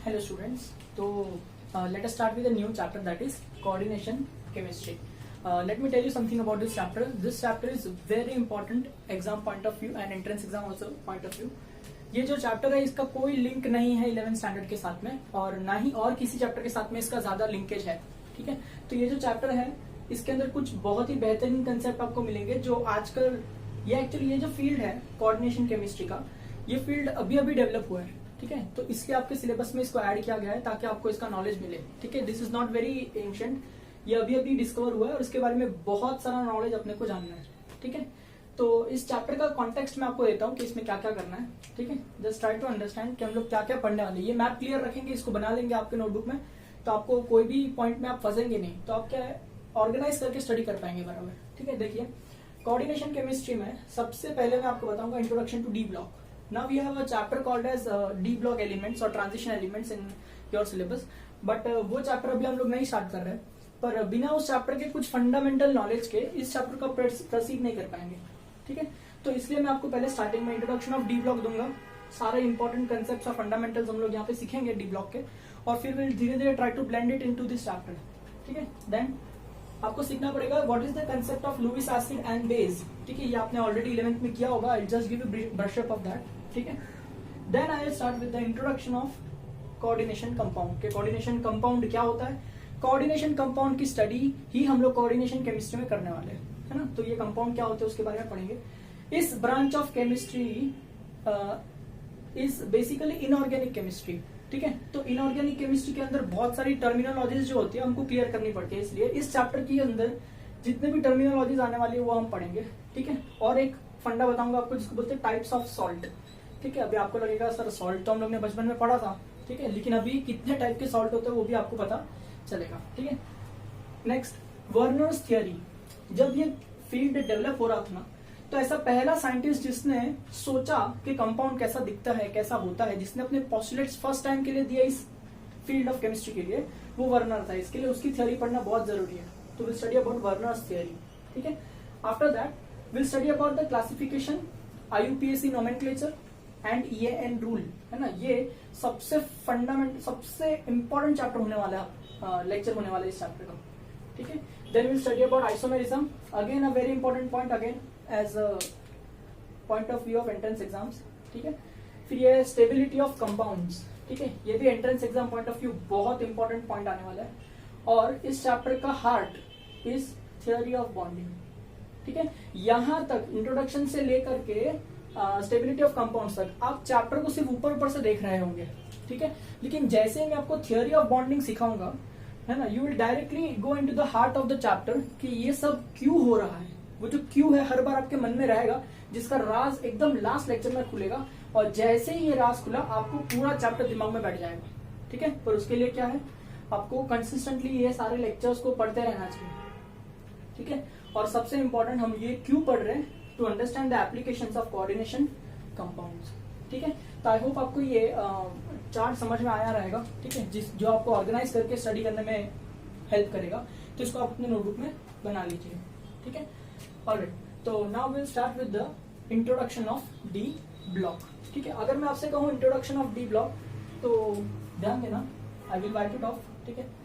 Hello students. So let us start with a new chapter, that is coordination chemistry. Let me tell you something about this chapter. This chapter is very important exam point of view and entrance exam also point of view. ये जो chapter है इसका कोई link नहीं है 11th standard के साथ में और ना ही और किसी चैप्टर के साथ में इसका ज्यादा लिंकेज है. ठीक है, तो ये जो चैप्टर है इसके अंदर कुछ बहुत ही बेहतरीन कंसेप्ट आपको मिलेंगे जो आजकल ये एक्चुअली ये जो फील्ड है कोऑर्डिनेशन केमिस्ट्री का, ये फील्ड अभी अभी डेवलप हुआ है. ठीक है, तो इसलिए आपके सिलेबस में इसको ऐड किया गया है ताकि आपको इसका नॉलेज मिले. ठीक है, this is not very ancient, ये अभी अभी डिस्कवर हुआ है और इसके बारे में बहुत सारा नॉलेज अपने को जानना है. ठीक है, तो इस चैप्टर का कॉन्टेक्स्ट मैं आपको देता हूँ कि इसमें क्या क्या करना है. ठीक है, जस्ट ट्राई टू अंडरस्टैंड कि हम लोग क्या क्या पढ़ने वाले. ये मैप क्लियर रखेंगे, इसको बना लेंगे आपके नोटबुक में, तो आपको कोई भी पॉइंट में आप फंसेंगे नहीं, तो आप क्या ऑर्गेनाइज करके स्टडी कर पाएंगे बराबर. ठीक है, देखिए कोऑर्डिनेशन केमिस्ट्री में सबसे पहले मैं आपको बताऊंगा introduction to D block. Now we have a chapter called as D block elements or transition elements in your syllabus, but वो चैप्टर अभी हम लोग नहीं स्टार्ट कर रहे हैं. पर बिना उस चैप्टर के कुछ फंडामेंटल नॉलेज के इस चैप्टर का प्रोसीड नहीं कर पाएंगे. ठीक है, तो इसलिए मैं आपको पहले स्टार्टिंग में इंट्रोडक्शन ऑफ डी ब्लॉक दूंगा. सारे इंपॉर्टेंट कंसेप्ट्स और फंडामेंटल्स हम लोग यहाँ पे सीखेंगे डी ब्लॉक के, और फिर विल धीरे धीरे try to blend it into this chapter. ठीक है, देन आपको सीखना पड़ेगा what is the concept of Lewis acid and base. ठीक है, ये आपने ऑलरेडी 11th में किया होगा. I just give you brush up of that. ठीक है, then I will start with the introduction of coordination compound. के कोऑर्डिनेशन कंपाउंड क्या होता है, कोऑर्डिनेशन कंपाउंड की स्टडी ही हम लोग कोऑर्डिनेशन केमिस्ट्री में करने वाले हैं, है ना. तो ये कंपाउंड क्या होते हैं उसके बारे में पढ़ेंगे. इस branch of chemistry is basically inorganic chemistry. ठीक है, तो इनऑर्गेनिक केमिस्ट्री के अंदर बहुत सारी टर्मिनोलॉजीज जो होती है हमको क्लियर करनी पड़ती है, इसलिए इस चैप्टर के अंदर जितने भी टर्मिनोलॉजीज आने वाली है वो हम पढ़ेंगे. ठीक है, और एक फंडा बताऊंगा आपको जिसको बोलते हैं टाइप्स ऑफ सॉल्ट. ठीक है, अभी आपको लगेगा सर सॉल्ट तो हम लोग ने बचपन में पढ़ा था. ठीक है, लेकिन अभी कितने टाइप के सॉल्ट होते हैं वो भी आपको पता चलेगा. ठीक है, नेक्स्ट वर्नर्स थियरी. जब ये फील्ड डेवलप हो रहा था ना, तो ऐसा पहला साइंटिस्ट जिसने सोचा कि कंपाउंड कैसा दिखता है कैसा होता है, जिसने अपने पोस्टुलेट्स फर्स्ट टाइम के लिए दिया इस फील्ड ऑफ केमिस्ट्री के लिए, वो वर्नर था. इसके लिए उसकी थियरी पढ़ना बहुत जरूरी है. तो will study about Werner's theory. ठीक है, after that will study about the classification, IUPAC nomenclature and EAN rule, है ना. ये सबसे फंडामेंटल सबसे इंपॉर्टेंट चैप्टर होने वाला है, लेक्चर होने वाला है इस चैप्टर का. ठीक है, then will study about isomerism, again a very important point, again as a point of view of entrance exams. ठीक है, फिर ये स्टेबिलिटी ऑफ कंपाउंड्स. ठीक है, ये भी entrance exam point of view बहुत इंपॉर्टेंट पॉइंट आने वाला है. और इस चैप्टर का heart is theory of bonding. ठीक है, यहां तक इंट्रोडक्शन से लेकर के स्टेबिलिटी ऑफ कंपाउंड्स तक आप चैप्टर को सिर्फ ऊपर ऊपर से देख रहे होंगे. ठीक है, लेकिन जैसे मैं आपको थियोरी ऑफ बॉन्डिंग सिखाऊंगा, है ना, you will directly go into the heart of the chapter कि ये सब क्यों हो रहा है. वो जो क्यों है हर बार आपके मन में रहेगा, जिसका राज एकदम लास्ट लेक्चर में खुलेगा, और जैसे ही ये राज खुला आपको पूरा चैप्टर दिमाग में बैठ जाएगा. ठीक है, पर उसके लिए क्या है, आपको कंसिस्टेंटली ये सारे लेक्चर्स को पढ़ते रहना चाहिए. ठीक है, और सबसे इंपॉर्टेंट हम ये क्यों पढ़ रहे हैं, to understand the applications of coordination compounds. ठीक है, तो आई होप आपको ये चार्ट समझ में आया रहेगा. ठीक है, जो आपको ऑर्गेनाइज करके स्टडी करने में हेल्प करेगा, तो इसको आप अपने नोटबुक में बना लीजिए. ठीक है, ऑलराइट. तो now will start with the introduction of D block. ठीक है, अगर मैं आपसे कहूँ इंट्रोडक्शन ऑफ डी ब्लॉक तो ध्यान देना, I will write it of. ठीक है,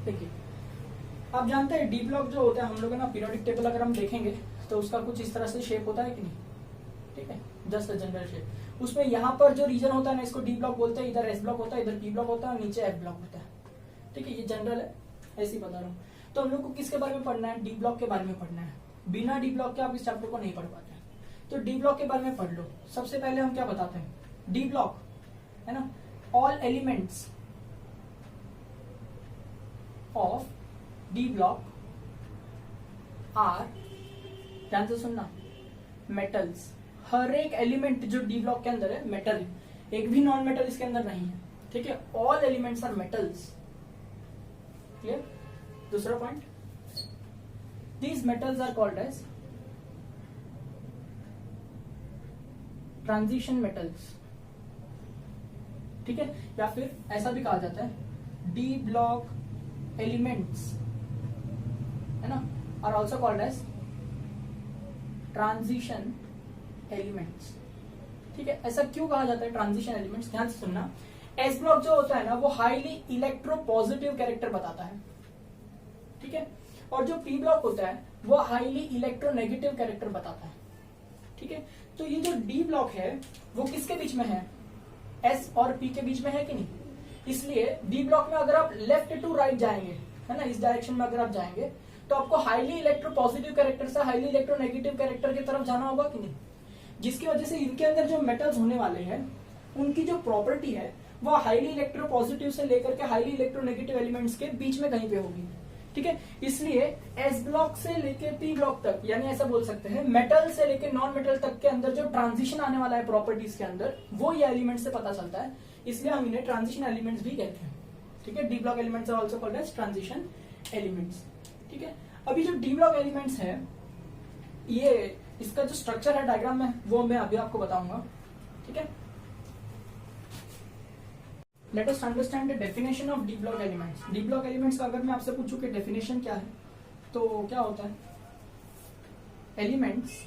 देखिए आप जानते हैं डी ब्लॉक जो होता है हम लोग ना पीरियोडिक टेबल अगर हम देखेंगे तो उसका कुछ इस तरह से शेप होता है कि नहीं. ठीक है, जस्ट जनरल शेप. उसमें यहाँ पर जो रीजन होता है ना, इसको डी ब्लॉक बोलते हैं. इधर S ब्लॉक होता है, इधर P ब्लॉक होता है, नीचे F ब्लॉक होता है. ठीक है, ये जनरल है, ऐसे ही बता रहा हूँ. तो हम लोग को किसके बारे में पढ़ना है, डी ब्लॉक के बारे में पढ़ना है. बिना डी ब्लॉक के आप इस चैप्टर को नहीं पढ़ पाते. तो डी ब्लॉक के बारे में पढ़ लो. सबसे पहले हम क्या बताते हैं, डी ब्लॉक है ना, all elements of D block are, ध्यान से सुनना, मेटल्स. हर एक एलिमेंट जो डी ब्लॉक के अंदर है मेटल, एक भी नॉन मेटल इसके अंदर नहीं है. ठीक है, all elements are metals. Clear. दूसरा point, these metals are called as transition metals. ठीक है, या फिर ऐसा भी कहा जाता है डी ब्लॉक एलिमेंट्स, है ना, are also called as transition elements. ठीक है, ऐसा क्यों कहा जाता है ट्रांजिशन एलिमेंट्स? ध्यान से सुनना। एस ब्लॉक जो होता है ना वो हाईली इलेक्ट्रोपॉजिटिव कैरेक्टर बताता है, ठीक है, और जो पी ब्लॉक होता है वो हाईली इलेक्ट्रोनेगेटिव कैरेक्टर बताता है, ठीक है। तो ये जो डी ब्लॉक है वो किसके बीच में है? एस और पी के बीच में है कि नहीं? इसलिए डी ब्लॉक में अगर आप लेफ्ट टू राइट जाएंगे, है ना, इस डायरेक्शन में अगर आप जाएंगे तो आपको हाईली इलेक्ट्रोपॉजिटिव कैरेक्टर से हाईली इलेक्ट्रोनेगेटिव कैरेक्टर की तरफ जाना होगा कि नहीं? जिसकी वजह से इनके अंदर जो मेटल्स होने वाले हैं उनकी जो प्रॉपर्टी है वो हाईली इलेक्ट्रोपॉजिटिव से लेकर के हाईली इलेक्ट्रोनेगेटिव एलिमेंट्स के बीच में कहीं पे होगी, ठीक है। इसलिए एस ब्लॉक से लेके पी ब्लॉक तक, यानी ऐसा बोल सकते हैं मेटल से लेके नॉन मेटल तक के अंदर जो ट्रांजिशन आने वाला है प्रॉपर्टीज के अंदर, वो ये एलिमेंट से पता चलता है, इसलिए हम इन्हें ट्रांजिशन एलिमेंट्स भी कहते हैं, ठीक है। D block elements are also called as transition elements, ठीक है। अभी जो डी ब्लॉक एलिमेंट्स है, ये इसका जो स्ट्रक्चर है डायग्राम में वो मैं अभी आपको बताऊंगा, ठीक है। Late us understand the definition of D block elements. D block elements का अगर मैं आपसे पूछूं कि डेफिनेशन क्या है, तो क्या होता है? Elements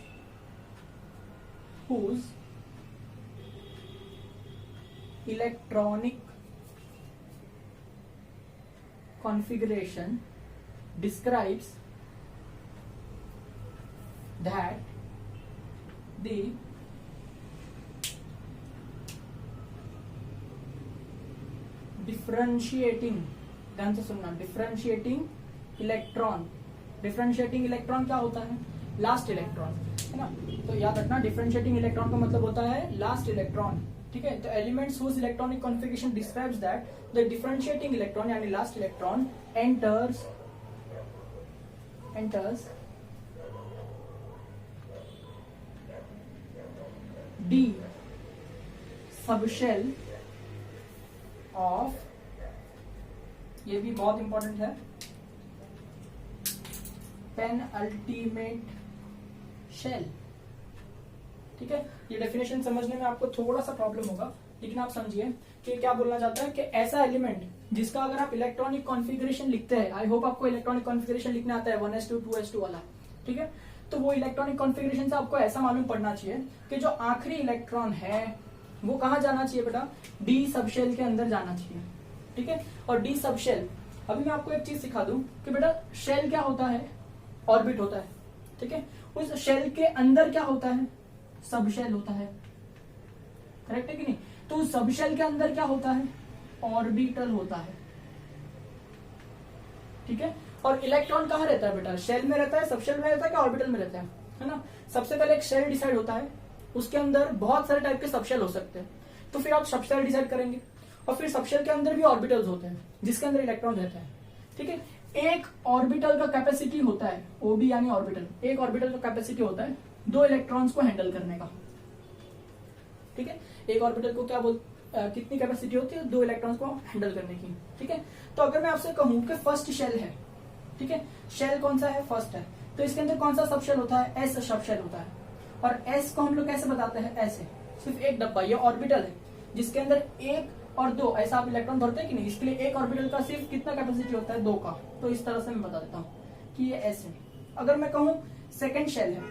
whose electronic configuration describes that the differentiating, ध्यान से सुनना, डिफरेंशिएटिंग इलेक्ट्रॉन। डिफरेंशिएटिंग इलेक्ट्रॉन क्या होता है? लास्ट इलेक्ट्रॉन, है ना। तो याद रखना डिफरेंशिएटिंग इलेक्ट्रॉन का मतलब होता है लास्ट इलेक्ट्रॉन, ठीक है। तो elements whose electronic configuration describes that the differentiating electron यानी last electron enters d subshell of, ये भी बहुत इंपॉर्टेंट है, पेनअल्टीमेट शेल, ठीक है। ये डेफिनेशन समझने में आपको थोड़ा सा प्रॉब्लम होगा, लेकिन आप समझिए कि क्या बोलना चाहता है कि ऐसा एलिमेंट जिसका अगर आप इलेक्ट्रॉनिक कॉन्फ़िगरेशन लिखते हैं, आई होप आपको इलेक्ट्रॉनिक कॉन्फ़िगरेशन लिखना आता है 1s2 2s2 वाला, ठीक है। तो वो इलेक्ट्रॉनिक कॉन्फ़िगरेशन से आपको ऐसा मालूम पड़ना चाहिए कि जो आखिरी इलेक्ट्रॉन है वो कहाँ जाना चाहिए बेटा? डी सबशेल के अंदर जाना चाहिए, ठीक है। और डी सबशेल, अभी मैं आपको एक चीज सिखा दूं कि बेटा शेल क्या होता है? ऑर्बिट होता है, ठीक है। उस शेल के अंदर क्या होता है? सबशेल होता है, करेक्ट है कि नहीं? तो उस सबशेल के अंदर क्या होता है? ऑर्बिटल होता है, ठीक है। और इलेक्ट्रॉन कहाँ रहता है बेटा? शेल में रहता है, सबशेल में रहता है, क्या ऑर्बिटल में रहता है ना। सबसे पहले एक शेल डिसाइड होता है, उसके अंदर बहुत सारे टाइप के सबशेल हो सकते हैं, तो फिर आप सबशेल डिसाइड करेंगे, और फिर सबशेल के अंदर भी ऑर्बिटल्स होते हैं जिसके अंदर इलेक्ट्रॉन रहता है, ठीक है। एक ऑर्बिटल का कैपेसिटी होता है ओबी यानी ऑर्बिटल, एक ऑर्बिटल का कैपेसिटी होता है 2 इलेक्ट्रॉन्स को हैंडल करने का, ठीक है। एक ऑर्बिटल को क्या कितनी कैपेसिटी होती है? 2 इलेक्ट्रॉन्स को हैंडल करने की, ठीक है। तो अगर मैं आपसे कहूं कि फर्स्ट शेल है, ठीक है, शेल कौन सा है? फर्स्ट है, तो इसके अंदर कौन सा सबशेल होता है? एस सबशेल होता है। और एस को हम लोग कैसे बताते हैं? ऐसे, सिर्फ एक डब्बा, ये ऑर्बिटल है जिसके अंदर 1 और 2 ऐसा आप इलेक्ट्रॉन भरते हैं कि नहीं, इसके लिए एक ऑर्बिटल का सिर्फ कितना कैपेसिटी होता है? 2 का। तो इस तरह से मैं बता देता हूँ कि ये एस है। अगर मैं कहूँ सेकेंड शेल है,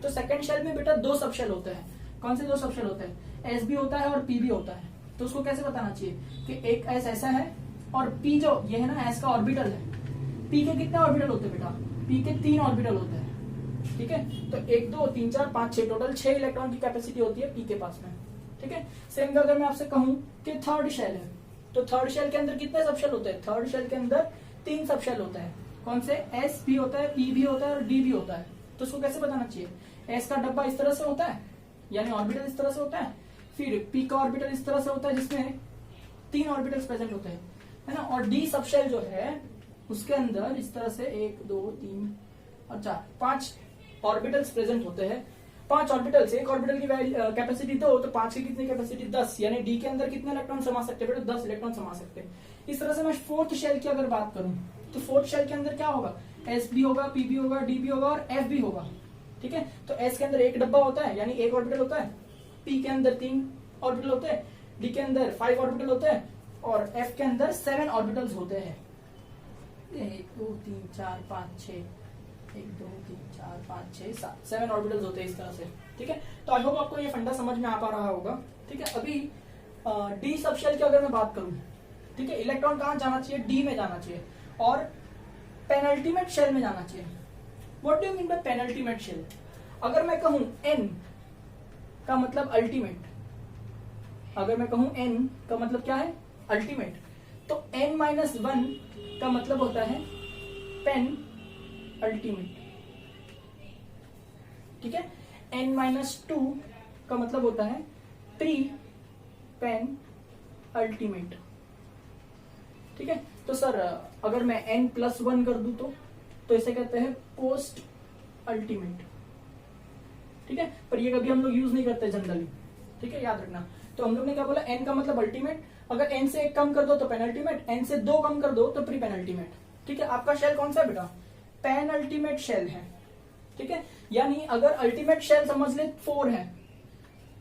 तो सेकेंड शेल में बेटा 2 सबशेल होते हैं। कौन से 2 सबशेल होते हैं? एस भी होता है और पी भी होता है। तो उसको कैसे बताना चाहिए कि एक एस ऐसा है और पी जो ये है ना एस का ऑर्बिटल है। पी के कितने ऑर्बिटल होते हैं बेटा? पी के 3 ऑर्बिटल होते हैं, ठीक है। तो 1 2 3 4 5 6 टोटल 6 इलेक्ट्रॉन की कैपेसिटी होती है पी के पास में, ठीक है। सेम अगर मैं आपसे कहूं कि थर्ड शेल है, तो थर्ड शेल के अंदर कितने सबशेल होते हैं? थर्ड शेल के अंदर 3 सबशेल होता है। कौन से? एस भी होता है, पी भी होता है और डी भी होता है। तो उसको कैसे बताना चाहिए? एस का डब्बा इस तरह से होता है, यानी ऑर्बिटल इस तरह से होता है, फिर पी का ऑर्बिटल इस तरह से होता है जिसमें 3 ऑर्बिटल्स प्रेजेंट होते हैं, है ना। और डी सबशेल जो है उसके अंदर इस तरह से 1 2 3 और 4 5 ऑर्बिटल्स प्रेजेंट होते हैं। 5 ऑर्बिटल्स, एक ऑर्बिटल की कैपेसिटी 2, तो 5 की कितनी कैपेसिटी? 10, यानी डी के अंदर कितने इलेक्ट्रॉन समा सकते हैं बेटा? 10 इलेक्ट्रॉन समा सकते हैं। इस तरह से मैं फोर्थ शेल की अगर बात करूं तो फोर्थ शेल के अंदर क्या होगा? एस भी होगा, पी भी होगा, डी भी होगा और एफ भी होगा, ठीक है। तो एस के अंदर एक डब्बा होता है यानी एक ऑर्बिटल होता है, पी के अंदर 3 ऑर्बिटल होते हैं, डी के अंदर 5 ऑर्बिटल होते हैं और एफ के अंदर 7 ऑर्बिटल्स होते हैं। 1 2 3 4 5 6 1 2 3 4 5 6 7 7 ऑर्बिटल्स होते हैं इस तरह से, ठीक है। तो आई होप आपको ये फंडा समझ में आ पा रहा होगा, ठीक है। अभी डी सब शेल की अगर मैं बात करूं, ठीक है, इलेक्ट्रॉन कहां जाना चाहिए, डी में जाना चाहिए और पेनल्टीमेट शेल में जाना चाहिए। What do you mean by penultimate shell? अगर मैं कहूं एन का मतलब अल्टीमेट, अगर मैं कहूं एन का मतलब क्या है, अल्टीमेट, तो n-1 का मतलब होता है पेन अल्टीमेट, ठीक है। n-2 का मतलब होता है प्री पेन अल्टीमेट, ठीक है। तो सर अगर मैं n+1 कर दूं तो इसे कहते हैं पोस्ट अल्टीमेट, ठीक है। पर ये कभी हम लोग यूज नहीं करते जनरली, ठीक है, याद रखना। तो हम लोग ने क्या बोला, n का मतलब अल्टीमेट, अगर n से 1 कम कर दो तो पेनल्टीमेट, n से 2 कम कर दो तो प्री पेनल्टीमेट, ठीक है। आपका शेल कौन सा है बेटा, पेन अल्टीमेट शेल है, ठीक है। यानी अगर अल्टीमेट शेल समझ ले 4 है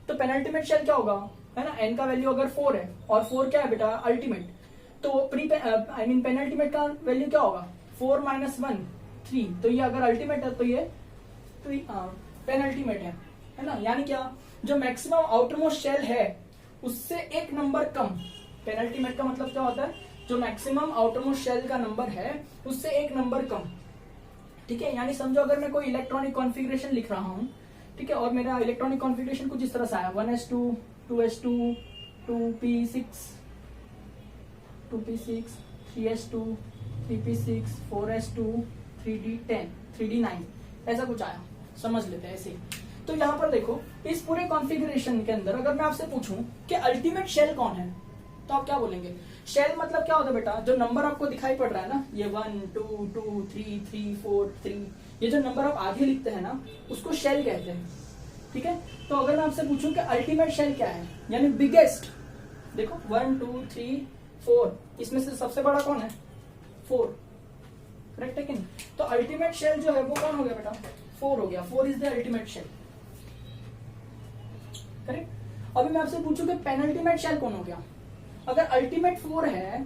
तो पेनल्टीमेट शेल क्या होगा, है ना, n का वैल्यू अगर 4 है और 4 क्या है बेटा, अल्टीमेट, तो प्री पेनल्टीमेट का वैल्यू क्या होगा, 4 - 1 3, तो ये अगर अल्टीमेट है तो ये पेनल्टीमेट है ना। यानी क्या, जो मैक्सिमम आउटरमोस्ट शेल है उससे 1 नंबर कम, पेनल्टीमेट का मतलब क्या होता है, जो मैक्सिमम आउटरमोस्ट शेल का नंबर है उससे 1 नंबर कम, ठीक है। यानी समझो अगर मैं कोई इलेक्ट्रॉनिक कॉन्फ़िगरेशन लिख रहा हूं, ठीक है, और मेरा इलेक्ट्रॉनिक कॉन्फ़िगरेशन कुछ इस तरह से आया, 1s2 2s2 2p6 2p6 3s2 3p6 4s2 3d10 3d9, ऐसा कुछ आया, समझ लेते हैं ऐसे। तो यहां पर देखो, इस पूरे कॉन्फ़िगरेशन के अंदर अगर मैं आपसे पूछूं कि अल्टीमेट शेल कौन है, तो आप क्या बोलेंगे? शेल मतलब क्या होता है बेटा, जो नंबर आपको दिखाई पड़ रहा है ना, ये 1 2 2 3 3 4 3, ये जो नंबर आप आगे लिखते हैं ना, उसको शेल कहते हैं, ठीक है। तो अगर मैं आपसे पूछूं कि अल्टीमेट शेल क्या है, यानी बिगेस्ट, देखो 1 2 3 4, इसमें से सबसे बड़ा कौन है, 4, करेक्ट है कि नहीं? तो अल्टीमेट शेल जो है वो कौन हो गया बेटा, 4 हो गया, 4 is the ultimate shell, correct. अभी मैं आपसे पूछूं कि पेनल्टीमेट शेल कौन हो गया, अगर अल्टीमेट 4 है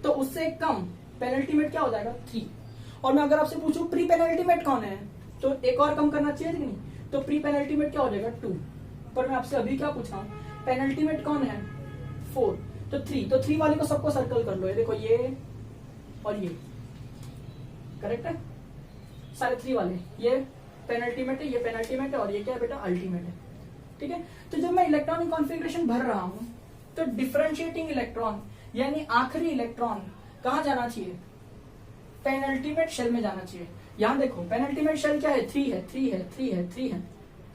तो उससे कम पेनल्टीमेट क्या हो जाएगा, 3। और मैं अगर आपसे पूछूं प्री पेनल्टीमेट कौन है, तो एक और कम करना चाहिए कि नहीं, तो प्री पेनल्टीमेट क्या हो जाएगा, 2। पर मैं आपसे अभी क्या पूछ रहा हूं, पेनल्टीमेट कौन है, 4, तो 3, तो 3 वाली को सबको सर्कल कर लो, ये देखो ये और ये, करेक्ट है, सारे 3 वाले, ये पेनल्टीमेट है, ये पेनल्टीमेट है और ये क्या है बेटा, अल्टीमेट है, ठीक है। तो जब मैं इलेक्ट्रॉनिक कॉन्फ़िगरेशन भर रहा हूं तो डिफरेंशिएटिंग इलेक्ट्रॉन यानी आखिरी इलेक्ट्रॉन कहां जाना चाहिए, पेनल्टीमेट शेल में जाना चाहिए। यहां देखो पेनल्टीमेट शेल क्या है, 3 है 3 है 3 है 3 है,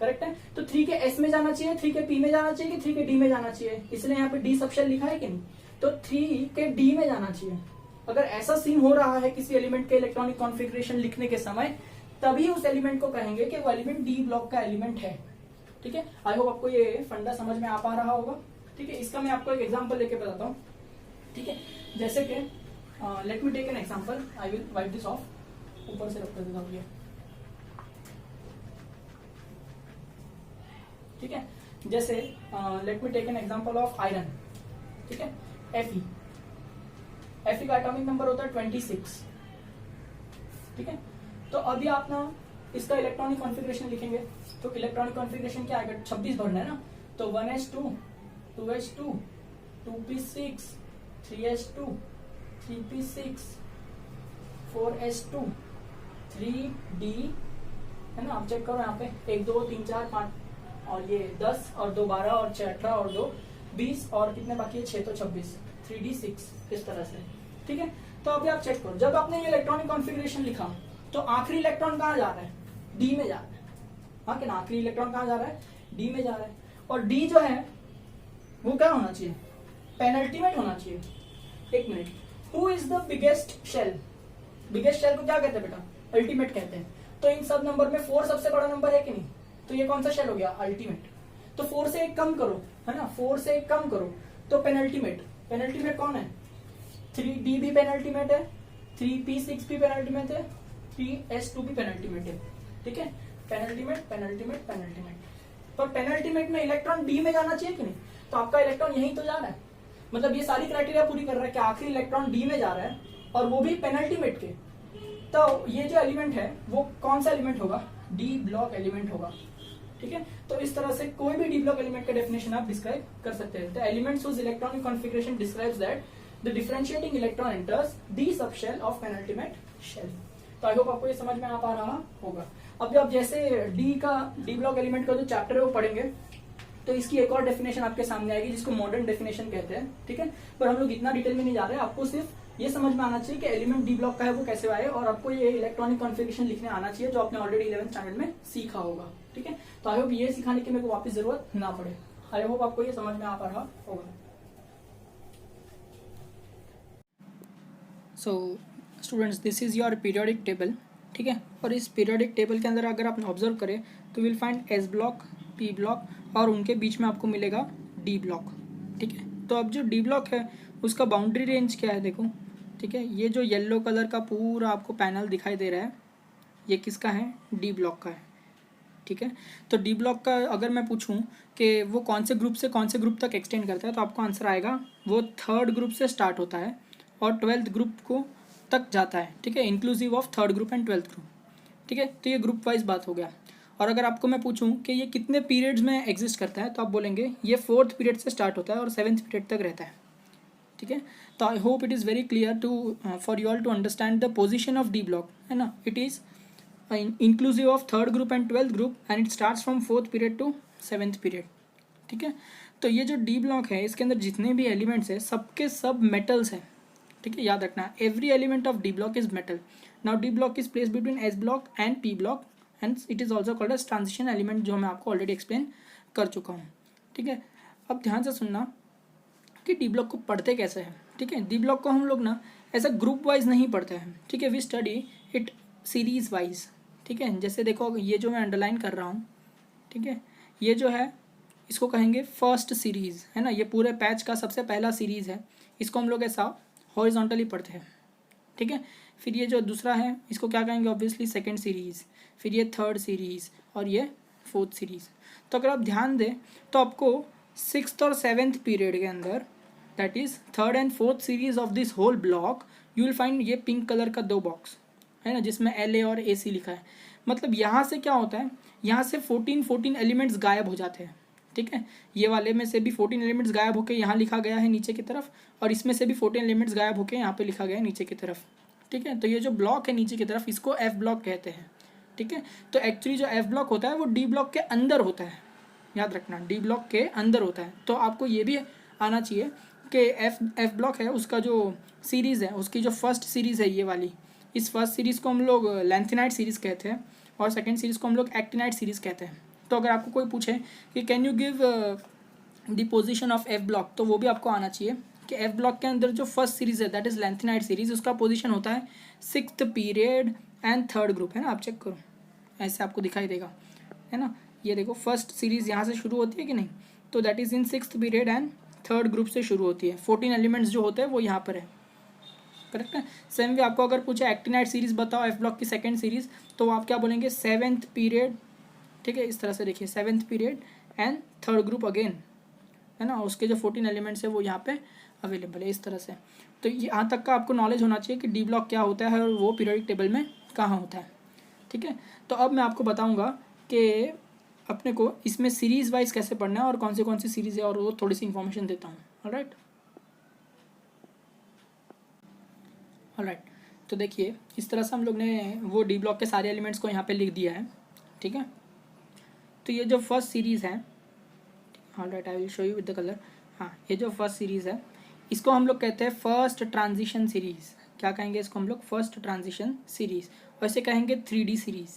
करेक्ट है। तो 3 के एस में जाना चाहिए, 3 के पी में जाना चाहिए कि 3 के डी में जाना चाहिए, इसलिए यहाँ पे डी सब शेल लिखा है कि नहीं, तो 3 के डी में जाना चाहिए। अगर ऐसा सीन हो रहा है किसी एलिमेंट के इलेक्ट्रॉनिक कॉन्फ़िगरेशन लिखने के समय, तभी उस एलिमेंट को कहेंगे कि वो एलिमेंट डी ब्लॉक का एलिमेंट है, ठीक है। आई होप आपको ये फंडा समझ में आ पा रहा होगा, ठीक है। इसका मैं आपको एक एग्जांपल लेके बताता हूँ, ठीक है। जैसे कि let me take an example, I will wipe this off, ऊपर से रख कर देता हूँ ये, ठीक है। जैसे let me take an example of iron, ठीक है, Fe का एटॉमिक नंबर होता है 26, ठीक है। तो अभी आप ना इसका इलेक्ट्रॉनिक कॉन्फ़िगरेशन लिखेंगे, तो इलेक्ट्रॉनिक कॉन्फ़िगरेशन क्या आएगा, 26 भरना है ना, तो 1s2 2s2 2p6 3s2 3p6 4s2 3d, है ना। आप चेक करो यहाँ पे 1 2 3 4 5 और ये 10 और 2 12 और 6 18 और 2 20 और कितने बाकी है, 6 तो 26, 3d6, इस तरह से, ठीक है। तो अभी आप चेक करो, जब आपने ये इलेक्ट्रॉनिक कॉन्फ़िगरेशन लिखा तो आखिरी इलेक्ट्रॉन कहाँ जा रहा है, डी में जा रहा है, हाँ कि ना, आखिरी इलेक्ट्रॉन कहाँ जा रहा है, डी में जा रहा है। और डी जो है वो क्या होना चाहिए, पेनल्टीमेट होना चाहिए। एक minute, who is the biggest shell, biggest shell को क्या कहते हैं बेटा, अल्टीमेट कहते हैं। तो इन सब नंबर में 4 सबसे बड़ा नंबर है कि नहीं, तो ये कौन सा शेल हो गया, अल्टीमेट। तो 4 से 1 कम करो, है ना, 4 से 1 कम करो तो पेनल्टीमेट, पेनल्टीमेट कौन है, 3d भी पेनल्टीमेट है, 3p6 भी पेनल्टीमेट है, 3s2 भी पेनल्टीमेट है, ठीक है। पेनल्टीमेट पेनल्टीमेट पेनल्टीमेट, पर पेनल्टीमेट में इलेक्ट्रॉन डी में जाना चाहिए कि नहीं, तो आपका इलेक्ट्रॉन यहीं तो जा रहा है, मतलब ये सारी क्राइटेरिया पूरी कर रहा है कि आखिरी इलेक्ट्रॉन डी में जा रहा है और वो भी पेनल्टीमेट के, तो ये जो एलिमेंट है वो कौन सा एलिमेंट होगा, डी ब्लॉक एलिमेंट होगा, ठीक है। तो इस तरह से कोई भी डी ब्लॉक एलिमेंट का डेफिनेशन आप डिस्क्राइब कर सकते हैं। The elements whose electronic configuration describes that the differentiating electron enters D sub shell of penultimate shell. तो आई होप आपको ये समझ में आ पा रहा होगा। अब आप जैसे डी ब्लॉक एलिमेंट का जो चैप्टर है वो पढ़ेंगे तो इसकी एक और डेफिनेशन आपके सामने आएगी जिसको मॉडर्न डेफिनेशन कहते हैं, ठीक है। पर हम लोग इतना डिटेल में नहीं जा रहे, आपको सिर्फ ये समझ में आना चाहिए कि एलिमेंट डी ब्लॉक का है वो कैसे आए, और आपको ये इलेक्ट्रॉनिक कॉन्फ़िगरेशन लिखने आना चाहिए जो आपने ऑलरेडी 11th स्टैंडर्ड में सीखा होगा, ठीक है। तो आई होप ये सिखाने की मेरे को वापस जरूरत ना पड़े। आई होप आपको ये समझ में आ पा रहा होगा। So students, this is your periodic table, ठीक है। और इस पीरियोडिक टेबल के अंदर अगर आप ऑब्जर्व करें तो will find S block, P block और उनके बीच में आपको मिलेगा डी ब्लॉक, ठीक है। तो अब जो डी ब्लॉक है उसका बाउंड्री रेंज क्या है देखो, ठीक है। ये जो येलो कलर का पूरा आपको पैनल दिखाई दे रहा है ये किसका है, डी ब्लॉक का है, ठीक है। तो डी ब्लॉक का अगर मैं पूछूं कि वो कौन से ग्रुप से कौन से ग्रुप तक एक्सटेंड करता है तो आपको आंसर आएगा वो 3rd ग्रुप से स्टार्ट होता है और 12th ग्रुप को तक जाता है, ठीक है, inclusive of 3rd group and 12th group, ठीक है। तो ये ग्रुप वाइज बात हो गया। और अगर आपको मैं पूछूं कि ये कितने पीरियड्स में एग्जिस्ट करता है तो आप बोलेंगे ये 4th पीरियड से स्टार्ट होता है और 7th पीरियड तक रहता है, ठीक है। तो I hope it is very clear to for you all to understand the position of D block, है ना। It is inclusive of 3rd group and 12th group and it starts from 4th period to 7th period, ठीक है। तो ये जो D block है इसके अंदर जितने भी एलिमेंट्स हैं सबके सब मेटल्स हैं, ठीक है। याद रखना every element of D block is metal. Now D block is place between S block and P block and it is also called as transition element, जो मैं आपको ऑलरेडी एक्सप्लेन कर चुका हूँ, ठीक है। अब ध्यान से सुनना कि डी ब्लॉक को पढ़ते कैसे हैं, ठीक है। डी ब्लॉक को हम लोग ना ऐसा ग्रुप वाइज नहीं पढ़ते हैं, ठीक है। We study it series wise, ठीक है। जैसे देखो ये जो मैं अंडरलाइन कर रहा हूँ, ठीक है, ये जो है इसको कहेंगे फर्स्ट सीरीज़, है ना। ये पूरे पैच का सबसे पहला सीरीज़ है, इसको हम लोग ऐसा हॉरिजॉन्टली पढ़ते हैं, ठीक है। फिर ये जो दूसरा है इसको क्या कहेंगे, ऑब्वियसली सेकंड सीरीज़, फिर ये 3rd सीरीज़ और ये 4th सीरीज़। तो अगर आप ध्यान दें तो आपको 6th और 7th पीरियड के अंदर that is 3rd and 4th series of this whole block you will find ये पिंक कलर का 2 बॉक्स, है ना, जिसमें LA और AC लिखा है। मतलब यहाँ से क्या होता है, यहाँ से 14 एलिमेंट्स गायब हो जाते हैं, ठीक है। ये वाले में से भी 14 एलिमेंट्स गायब होकर यहाँ लिखा गया है नीचे की तरफ, और इसमें से भी 14 एलिमेंट्स गायब होकर यहाँ पे लिखा गया है नीचे की तरफ, ठीक है। तो ये जो ब्लॉक है नीचे की तरफ इसको F ब्लॉक कहते हैं, ठीक है। तो एक्चुअली जो F ब्लॉक होता है वो D ब्लॉक के अंदर होता है, याद रखना D ब्लॉक के अंदर होता है। तो आपको ये भी आना चाहिए कि F ब्लॉक है उसका जो सीरीज़ है उसकी जो फर्स्ट सीरीज़ है ये वाली, इस फर्स्ट सीरीज़ को हम लोग लैंथेनाइट सीरीज़ कहते हैं और सेकेंड सीरीज़ को हम लोग एक्टिनाइट सीरीज़ कहते हैं। तो अगर आपको कोई पूछे कि can you give the position of F block, तो वो भी आपको आना चाहिए कि F ब्लॉक के अंदर जो फर्स्ट सीरीज़ है दैट इज़ लैंथेनाइट सीरीज़, उसका पोजीशन होता है 6th period and 3rd group, है ना। आप चेक करो ऐसे आपको दिखाई देगा, है ना। ये देखो फर्स्ट सीरीज़ यहाँ से शुरू होती है कि नहीं, तो that is in 6th period and 3rd group से शुरू होती है। 14 एलिमेंट्स जो होते हैं वो यहाँ पर है, करेक्ट है। सेम वे आपको अगर पूछे एक्टिनाइट सीरीज़ बताओ F ब्लॉक की सेकेंड सीरीज़, तो आप क्या बोलेंगे 7th पीरियड, ठीक है। इस तरह से देखिए 7th period and 3rd group again, है ना। उसके जो 14 एलिमेंट्स है वो यहाँ पे अवेलेबल है इस तरह से। तो यहाँ तक का आपको नॉलेज होना चाहिए कि डी ब्लॉक क्या होता है और वो पीरियोडिक टेबल में कहाँ होता है, ठीक है। तो अब मैं आपको बताऊँगा कि अपने को इसमें सीरीज़ वाइज कैसे पढ़ना है और कौन सी सीरीज़ है, और वो थोड़ी सी इन्फॉर्मेशन देता हूँ। ऑलराइट, तो देखिए इस तरह से हम लोग ने वो डी ब्लॉक के सारे एलिमेंट्स को यहाँ पे लिख दिया है, ठीक है। तो ये जो फर्स्ट सीरीज़ है, alright I will show you with the colour. हाँ, ये जो फर्स्ट सीरीज़ है इसको हम लोग कहते हैं फर्स्ट ट्रांजिशन सीरीज़। क्या कहेंगे इसको हम लोग, फर्स्ट ट्रांजिशन सीरीज़, और इसे कहेंगे 3D सीरीज़,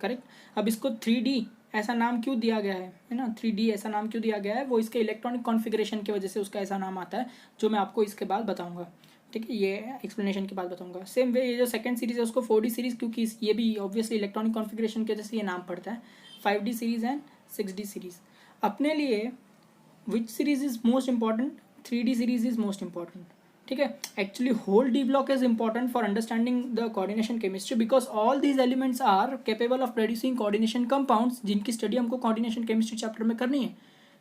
करेक्ट। अब इसको 3D ऐसा नाम क्यों दिया गया है ना, 3D ऐसा नाम क्यों दिया गया है, वो इसके इलेक्ट्रॉनिक कॉन्फ़िगरेशन की वजह से उसका ऐसा नाम आता है, जो मैं आपको इसके बाद बताऊंगा, ठीक है। ये एक्सप्लेनेशन के बाद बताऊंगा। सेम वे ये जो सेकंड सीरीज़ है उसको 4D सीरीज़, क्योंकि ये भी ऑब्वियसली इलेक्ट्रॉनिक कॉन्फ़िगरेशन की वजह से ये नाम पड़ता है। 5D series and 6D series. अपने लिए which series is most important, 3D series is most important, ठीक है। Actually whole d block is important for understanding the coordination chemistry, because all these elements are capable of producing coordination compounds, जिनकी study हमको coordination chemistry chapter में करनी है,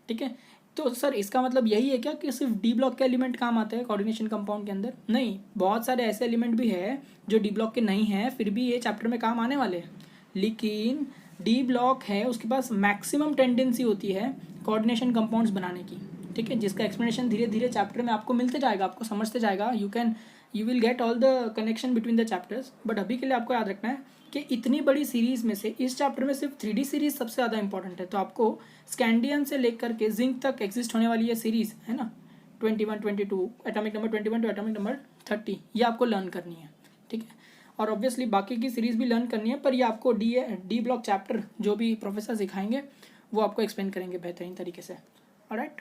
ठीक है। तो सर इसका मतलब यही है क्या कि सिर्फ डी ब्लॉक के एलिमेंट काम आते हैं कोऑर्डिनेशन कंपाउंड के अंदर? नहीं, बहुत सारे ऐसे एलिमेंट भी है जो डी ब्लॉक के नहीं हैं, फिर भी ये चैप्टर में काम आने वाले हैं। लेकिन डी ब्लॉक है उसके पास मैक्सिमम टेंडेंसी होती है कोऑर्डिनेशन कंपाउंड्स बनाने की, ठीक है, जिसका एक्सप्लेनेशन धीरे धीरे चैप्टर में आपको मिलते जाएगा, आपको समझते जाएगा। You will get all the connection between the chapters. But अभी के लिए आपको याद रखना है कि इतनी बड़ी सीरीज में से इस चैप्टर में सिर्फ 3D सीरीज सबसे ज़्यादा इंपॉर्टेंट है। तो आपको स्कैंडियम से लेकर के जिंक तक एग्जिस्ट होने वाली ये सीरीज है ना, 21, 22, atomic number 21 to atomic number 30, ये आपको लर्न करनी है, ठीक है। और ऑब्वियसली बाकी की सीरीज भी लर्न करनी है, पर ये आपको डी ब्लॉक चैप्टर जो भी प्रोफेसर सिखाएंगे वो आपको एक्सप्लेन करेंगे बेहतरीन तरीके से। ऑलराइट,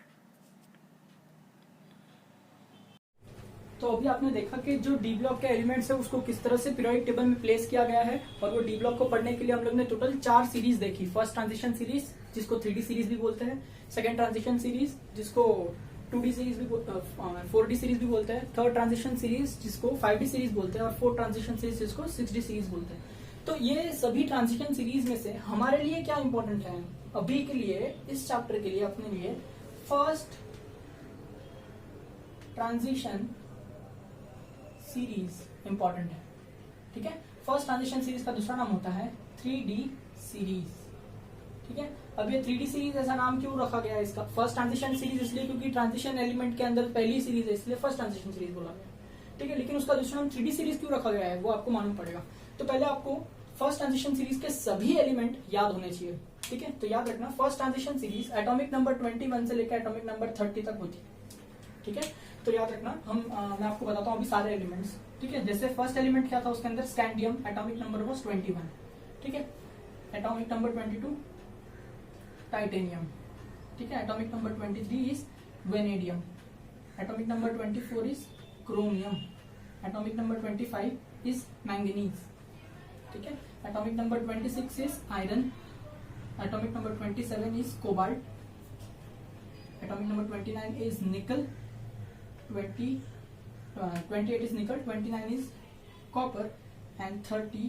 तो अभी आपने देखा कि जो डी ब्लॉक के एलिमेंट्स है उसको किस तरह से पीरियोडिक टेबल में प्लेस किया गया है। और वो डी ब्लॉक को पढ़ने के लिए हम लोग ने टोटल 4 सीरीज देखी। फर्स्ट ट्रांजिशन सीरीज जिसको 3D सीरीज भी बोलते हैं, सेकंड ट्रांजिशन सीरीज जिसको 2D सीरीज भी 4D सीरीज भी बोलते हैं, थर्ड ट्रांजिशन सीरीज जिसको 5D सीरीज बोलते हैं, और फोर्थ ट्रांजिशन सीरीज जिसको 6D सीरीज बोलते हैं। तो ये सभी ट्रांजिशन सीरीज में से हमारे लिए क्या इंपॉर्टेंट है अभी के लिए, इस चैप्टर के लिए अपने लिए, फर्स्ट ट्रांजिशन सीरीज इंपॉर्टेंट है, ठीक है। फर्स्ट ट्रांजिशन सीरीज का दूसरा नाम होता है 3D सीरीज, ठीक है। अब ये 3D सीरीज ऐसा नाम क्यों रखा गया है इसका? फर्स्ट ट्रांजिशन सीरीज इसलिए क्योंकि ट्रांजिशन एलिमेंट के अंदर पहली सीरीज है, इसलिए फर्स्ट ट्रांजिशन सीरीज बोला गया, ठीक है। लेकिन उसका दूसरा नाम 3D सीरीज क्यों रखा गया है वो आपको मालूम पड़ेगा। तो पहले आपको फर्स्ट ट्रांजिशन सीरीज के सभी एलिमेंट याद होने चाहिए, ठीक है। तो याद रखना, first transition series atomic number 21 से लेकर एटॉमिक नंबर 30 तक होती है, ठीक है। तो याद रखना, मैं आपको बताता हूँ अभी सारे एलिमेंट्स, ठीक है। जैसे फर्स्ट एलिमेंट क्या था उसके अंदर, स्कैंडियम, एटॉमिक नंबर वाज 21, ठीक है। एटॉमिक नंबर 22 टाइटेनियम, ठीक है। Atomic number 23 is vanadium, atomic number 24 is chromium, atomic number 25 is manganese, ठीक है। Atomic number 26 is iron, atomic number 27 is cobalt, atomic number 29 is निकल, 28 is nickel, 29 is copper, and 30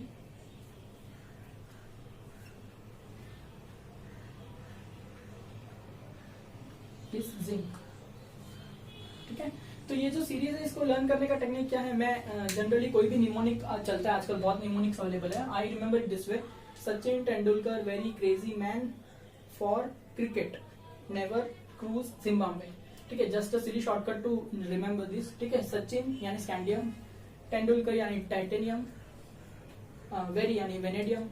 is zinc, ठीक है। तो ये जो सीरीज है इसको लर्न करने का टेक्निक क्या है, मैं जनरली कोई भी निमोनिक चलता है आजकल, बहुत निमोनिक्स अवेलेबल है। I remember it this way, Sachin Tendulkar very crazy man for cricket, never cruise Zimbabwe, ठीक है। Just a silly shortcut to remember this, ठीक है। सचिन यानी स्कैंडियम, तेंदुलकर यानी टाइटेनियम, वेरी यानी वेनेडियम,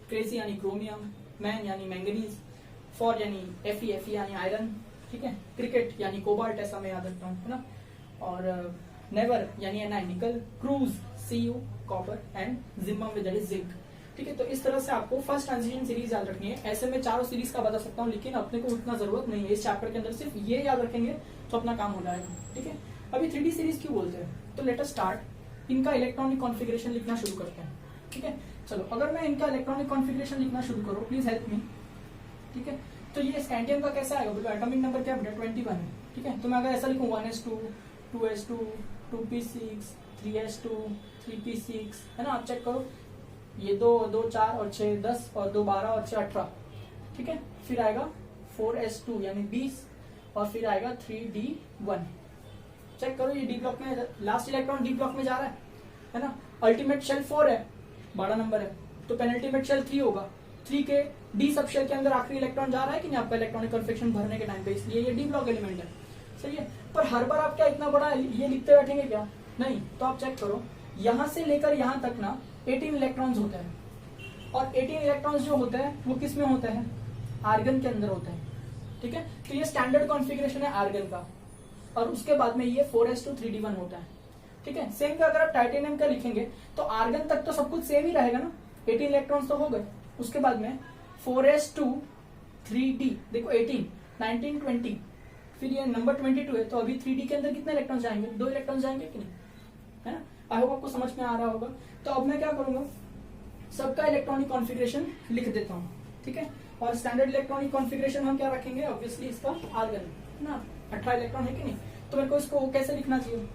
क्रेजी यानी क्रोमियम, मैन यानी मैंगनीज, फॉर यानी Fe यानी आयरन, ठीक है। क्रिकेट यानी कोबाल्ट, ऐसा मैं याद रखता हूँ, है ना। और नेवर यानी Ni निकल, cruise Cu copper, and Zimbabwe that is zinc, ठीक है। तो इस तरह से आपको फर्स्ट ट्रांजिशन सीरीज याद रखनी है। ऐसे मैं चारों सीरीज का बता सकता हूँ, लेकिन अपने को उतना जरूरत नहीं है। इस चैप्टर के अंदर सिर्फ ये याद रखेंगे तो अपना काम हो जाएगा, ठीक है। अभी 3D सीरीज क्यों बोलते हैं, तो लेट अस स्टार्ट। इनका इलेक्ट्रॉनिक कॉन्फ़िगरेशन लिखना शुरू करते हैं, ठीक है। चलो, अगर मैं इनका इलेक्ट्रॉनिक कॉन्फ़िगरेशन लिखना शुरू करूँ, प्लीज हेल्प मी, ठीक है। तो ये स्कैंडियम का कैसा आएगा, बोलो एटॉमिक नंबर क्या है, 21 है, ठीक है। तो मैं अगर ऐसा लिखूँ 1s2, 2s2, 2p6, 3s2, 3p6, है ना। आप चेक करो, ये 2, 2, 4 और 6 10, और 2 12 और 6 18, ठीक है। फिर आएगा 4s2 यानी 20, और फिर आएगा 3d1। चेक करो, ये डी ब्लॉक में, लास्ट इलेक्ट्रॉन डी ब्लॉक में जा रहा है ना। अल्टीमेट शेल 4 है, बड़ा नंबर है, तो पेनल्टीमेट शेल 3 होगा। 3 के डी सब शेल के अंदर आखिरी इलेक्ट्रॉन जा रहा है कि नहीं आपका इलेक्ट्रॉनिक कन्फेक्शन भरने के टाइम पे, इसलिए ये डी ब्लॉक एलिमेंट है, सही है। पर हर बार आप क्या इतना बड़ा ये लिखते बैठेंगे क्या, नहीं। तो आप चेक करो, यहां से लेकर यहां तक ना 18 इलेक्ट्रॉन्स होते हैं, और 18 इलेक्ट्रॉन्स जो होते हैं वो किस में होते हैं, आर्गन के अंदर होते हैं, ठीक है। तो ये स्टैंडर्ड कॉन्फ़िगरेशन है आर्गन का, और उसके बाद में ये 4s2 3d1 होता है, ठीक है। सेम का अगर आप टाइटेनियम का लिखेंगे तो आर्गन तक तो सब कुछ सेम ही रहेगा ना, 18 इलेक्ट्रॉन्स तो हो गए। उसके बाद में 4s2 3d, देखो 18, 19, 20, फिर ये नंबर 22 है, तो अभी 3d के अंदर कितने इलेक्ट्रॉन्स जाएंगे, 2 इलेक्ट्रॉन्स जाएंगे कि नहीं, है ना। आई होप आपको समझ में आ रहा होगा। तो अब मैं क्या करूंगा, सबका इलेक्ट्रॉनिक कॉन्फ़िगरेशन लिख देता हूँ, ठीक है। और स्टैंडर्ड इलेक्ट्रॉनिक कॉन्फ़िगरेशन हम क्या रखेंगे, ऑब्वियसली इसका आर्गन, है ना, 18 इलेक्ट्रॉन है कि नहीं। तो मेरे को इसको कैसे लिखना चाहिए,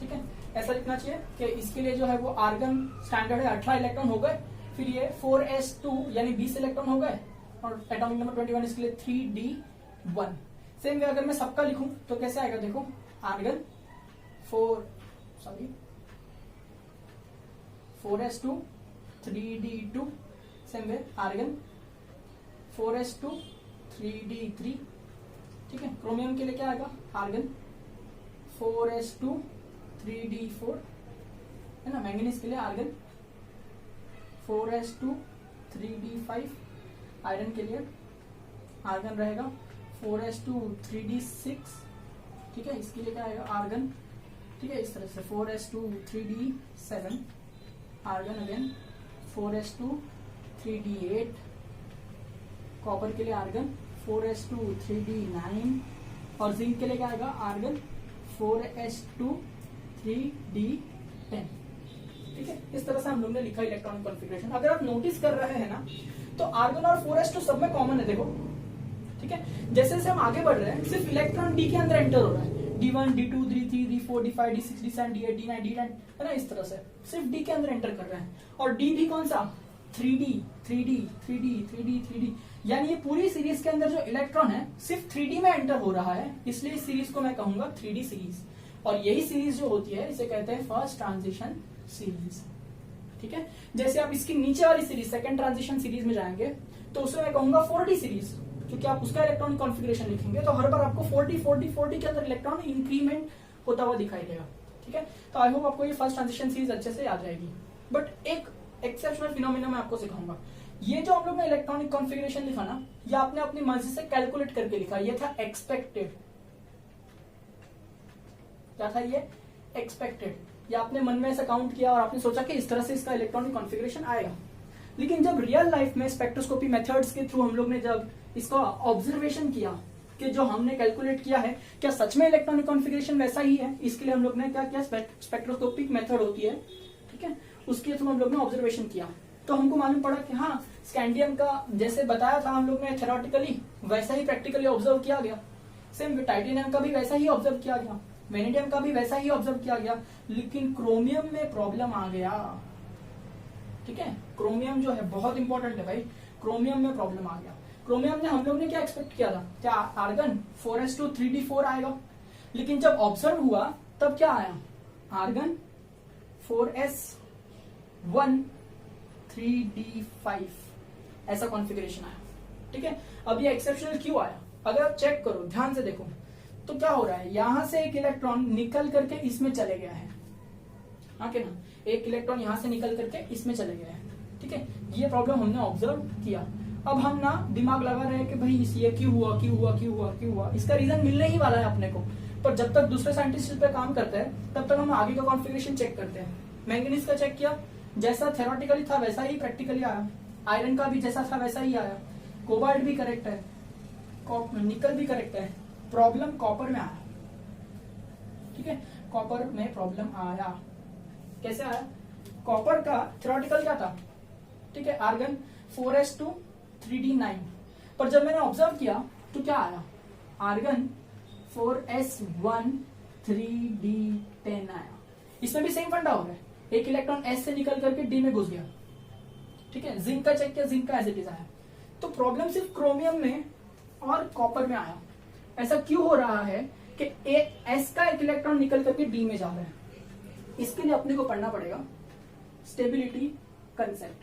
ठीक है, ऐसा लिखना चाहिए कि इसके लिए जो है वो आर्गन स्टैंडर्ड है, 18 इलेक्ट्रॉन हो गए, फिर ये 4s2 यानी 20 इलेक्ट्रॉन हो गए, और एटॉमिक नंबर 21 इसके लिए 3d1। सेम वे अगर मैं सबका लिखूं तो कैसे आएगा, देखो argon 4s2 3d2, same way argon 4s2 3d3, ठीक है। क्रोमियम के लिए क्या आएगा, आर्गन 4s2 3d4, है ना। मैंगनीज के लिए आर्गन 4s2 3d5, आयरन के लिए आर्गन रहेगा 4s2 3d6, ठीक है। इसके लिए क्या आएगा, आर्गन, ठीक है, इस तरह से 4s2 3d7, argon again 4s2 3d8, copper के लिए आर्गन 4s2 3d9, और जिंक के लिए क्या आएगा, आर्गन 4s2 3d10, ठीक है। इस तरह से हम लोग ने लिखा इलेक्ट्रॉनिक कॉन्फ़िगरेशन। अगर आप नोटिस कर रहे हैं ना तो आर्गन और 4s2 सब में कॉमन है, देखो, ठीक है। जैसे जैसे हम आगे बढ़ रहे हैं सिर्फ इलेक्ट्रॉन डी के अंदर एंटर हो रहा है, d1 d2 d3 d4 d5 d6 d7 d8 d9 d10, है ना। इस तरह से सिर्फ डी के अंदर एंटर कर रहे हैं, और डी भी कौन सा, 3d 3d 3d 3d 3d, यानी ये पूरी सीरीज के अंदर जो इलेक्ट्रॉन है सिर्फ 3d में एंटर हो रहा है, इसलिए इस सीरीज को मैं कहूंगा 3d सीरीज। और यही सीरीज जो होती है इसे कहते हैं फर्स्ट ट्रांजिशन सीरीज, ठीक है। जैसे आप इसकी नीचे वाली सीरीज सेकंड ट्रांजिशन सीरीज में जाएंगे तो उसमें मैं कहूंगा 4d सीरीज, क्योंकि आप उसका इलेक्ट्रॉनिक कॉन्फ़िगरेशन लिखेंगे तो हर बार आपको 4d 4d 4d के अंदर इलेक्ट्रॉन इंक्रीमेंट होता हुआ दिखाई देगा, ठीक है। तो आई होप आपको ये फर्स्ट ट्रांजिशन सीरीज अच्छे से याद रहेगी। बट एक एक्सेप्शनल फिनोमेना मैं आपको सिखाऊंगा। ये जो हम लोग ने इलेक्ट्रॉनिक कॉन्फ़िगरेशन लिखा ना, ये आपने अपनी मर्जी से कैलकुलेट करके लिखा, ये था एक्सपेक्टेड, क्या था ये, एक्सपेक्टेड। या आपने मन में ऐसा काउंट किया और आपने सोचा कि इस तरह से इसका इलेक्ट्रॉनिक कॉन्फ़िगरेशन आएगा। लेकिन जब रियल लाइफ में स्पेक्ट्रोस्कोपी मेथड्स के थ्रू हम लोग ने जब इसका ऑब्जर्वेशन किया कि जो हमने कैलकुलेट किया है क्या सच में इलेक्ट्रॉनिक कॉन्फ़िगरेशन वैसा ही है, इसके लिए हम लोग ने क्या किया, स्पेक्ट्रोस्कोपिक मेथड होती है, ठीक है, उसके थ्रू हम लोग ने ऑब्जर्वेशन किया। तो हमको मालूम पड़ा कि हाँ, स्कैंडियम का जैसे बताया था हम लोग ने थ्योरेटिकली वैसा ही प्रैक्टिकली ऑब्जर्व किया गया। सेम टाइटेनियम का भी वैसा ही ऑब्जर्व किया गया, वेनेडियम का भी वैसा ही ऑब्जर्व किया गया, लेकिन क्रोमियम में प्रॉब्लम आ गया, ठीक है। क्रोमियम जो है बहुत इंपॉर्टेंट है भाई, क्रोमियम में प्रॉब्लम आ गया। क्रोमियम ने हम लोग ने क्या एक्सपेक्ट किया था, क्या आर्गन 4s2 3d4 आएगा, लेकिन जब ऑब्जर्व हुआ तब क्या आया, आर्गन 4s1 3d5, ऐसा कॉन्फ़िगरेशन आया, ठीक है। अब ये एक्सेप्शनल क्यों आया, अगर आप चेक करो ध्यान से देखो तो क्या हो रहा है, यहां से एक इलेक्ट्रॉन निकल करके इसमें चले गया है, हाँ के ना, एक इलेक्ट्रॉन यहां से निकल करके इसमें चले गया है, ठीक है। ये प्रॉब्लम हमने ऑब्जर्व किया। अब हम ना दिमाग लगा रहे हैं कि भाई ये क्यों हुआ क्यों हुआ क्यों हुआ क्यों हुआ, इसका रीजन मिलने ही वाला है अपने को। पर जब तक दूसरे साइंटिस्ट इस पे काम करते हैं तब तक हम आगे का कॉन्फ़िगरेशन चेक करते हैं। मैंगनीज का चेक किया, जैसा थ्योरेटिकली था वैसा ही प्रैक्टिकली आया। आयरन का भी जैसा था वैसा ही आया। कोबाल्ट भी करेक्ट है, निकल भी करेक्ट है। प्रॉब्लम कॉपर में आया, ठीक है, कॉपर में प्रॉब्लम आया। कैसे आया, कॉपर का थ्योरेटिकल क्या था, ठीक है, आर्गन 4s2 3d9, पर जब मैंने ऑब्जर्व किया तो क्या आया, आर्गन 4s1 3d10 आया। इसमें भी सेम फंडा हो रहा है, एक इलेक्ट्रॉन s से निकल करके d में घुस गया, ठीक है। जिंक का चेक किया, जिंक का एज इट इज आया। तो प्रॉब्लम सिर्फ क्रोमियम में और कॉपर में आया। ऐसा क्यों हो रहा है कि s का एक इलेक्ट्रॉन निकल करके d में जा रहा है, इसके लिए अपने को पढ़ना पड़ेगा स्टेबिलिटी कंसेप्ट,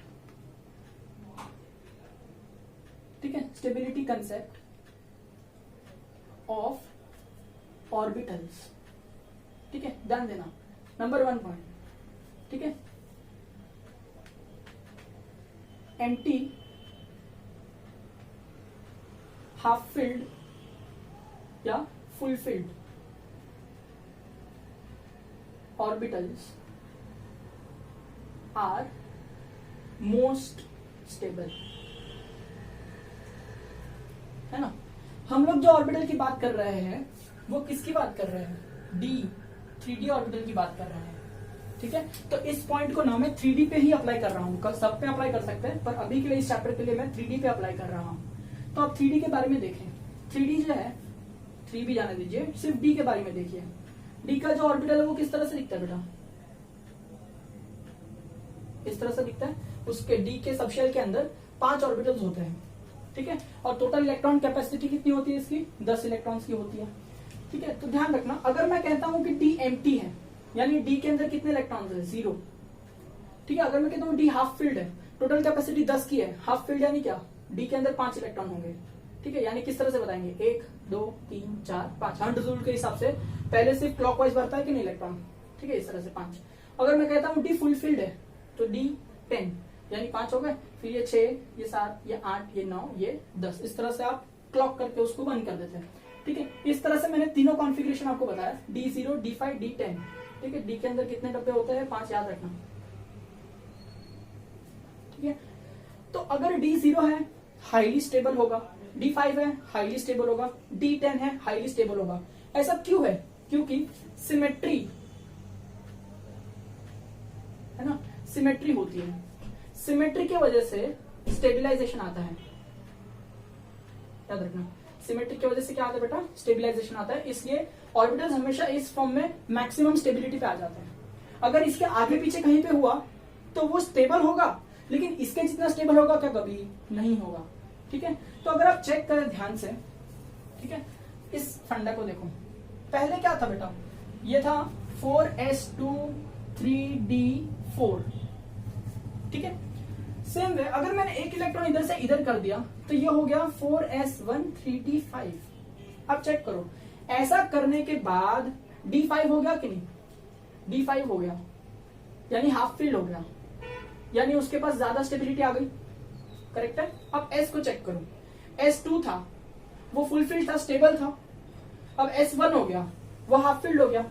ठीक है, स्टेबिलिटी कंसेप्ट ऑफ ऑर्बिटल्स, ठीक है, ध्यान देना, नंबर 1 पॉइंट, ठीक है। एम्प्टी, हाफ फिल्ड या full filled orbitals are most stable, है ना। हम लोग जो ऑर्बिटल की बात कर रहे हैं वो किसकी बात कर रहे हैं, डी 3D ऑर्बिटल की बात कर रहे हैं, ठीक है। तो इस पॉइंट को ना मैं 3D पे ही अप्लाई कर रहा हूं, कल सब पे अप्लाई कर सकते हैं, पर अभी के लिए इस चैप्टर के लिए मैं 3D पे अप्लाई कर रहा हूं। तो आप 3D के बारे में देखें, 3D जो है 3 भी जाने दीजिए, सिर्फ डी के बारे में देखिए। डी का जो ऑर्बिटल है वो किस तरह से दिखता है बेटा, इस तरह से दिखता है। उसके डी के सबशेल के अंदर 5 ऑर्बिटल्स होते हैं, ठीक है। और टोटल इलेक्ट्रॉन कैपेसिटी कितनी होती है इसकी, 10 इलेक्ट्रॉन्स की होती है, ठीक है। तो ध्यान रखना, अगर मैं कहता हूं कि डी एम्प्टी है, यानी डी के अंदर कितने इलेक्ट्रॉन्स है, 0, ठीक है। अगर मैं कहता हूं डी हाफ फिल्ड है, टोटल कैपेसिटी 10 की है, हाफ फिल्ड यानी क्या, डी के अंदर 5 इलेक्ट्रॉन होंगे, ठीक है। यानी किस तरह से बताएंगे, 1 2 3 4 5, हंट रूल के हिसाब से पहले सिर्फ क्लॉकवाइज बढ़ता है कि नहीं इलेक्ट्रॉन, ठीक है, इस तरह से 5। अगर मैं कहता हूं डी फुल फिल्ड है तो डी 10, यानी 5 हो गए, फिर ये 6, ये 7, ये 8, ये 9, ये 10, इस तरह से आप क्लॉक करके उसको बंद कर देते हैं, ठीक है। इस तरह से मैंने तीनों कॉन्फ़िगरेशन आपको बताया, D0, D5, D10, ठीक है। डी के अंदर कितने डब्बे होते हैं, 5, याद रखना, ठीक है। तो अगर D0 है हाईली स्टेबल होगा, D5 है हाईली स्टेबल होगा, D10 है हाईली स्टेबल होगा। ऐसा क्यों है, क्योंकि सिमेट्री है ना, सिमेट्री होती है, सिमेट्री की वजह से स्टेबिलाईजेशन आता है, याद रखना, सिमेट्री की वजह से क्या आता है बेटा, स्टेबिलाईजेशन आता है। इसलिए ऑर्बिटल्स हमेशा इस फॉर्म में मैक्सिमम स्टेबिलिटी पे आ जाते हैं। अगर इसके आगे पीछे कहीं पे हुआ तो वो स्टेबल होगा, लेकिन इसके जितना स्टेबल होगा क्या, कभी नहीं होगा, ठीक है। तो अगर आप चेक करें ध्यान से, ठीक है, इस फंडा को देखो, पहले क्या था बेटा, ये था 4s2 3d4, ठीक है। सेम वे अगर मैंने एक इलेक्ट्रॉन इधर से इधर कर दिया तो ये हो गया 4s1 3d5। अब चेक करो, ऐसा करने के बाद d5 हो गया कि नहीं, d5 हो गया, यानी हाफ फिल्ड हो गया, यानी उसके पास ज्यादा स्टेबिलिटी आ गई, करेक्ट है। अब s को चेक करो, s2 था वो फुल फील्ड था, स्टेबल था, अब s1 हो गया, वो हाफ फील्ड हो गया,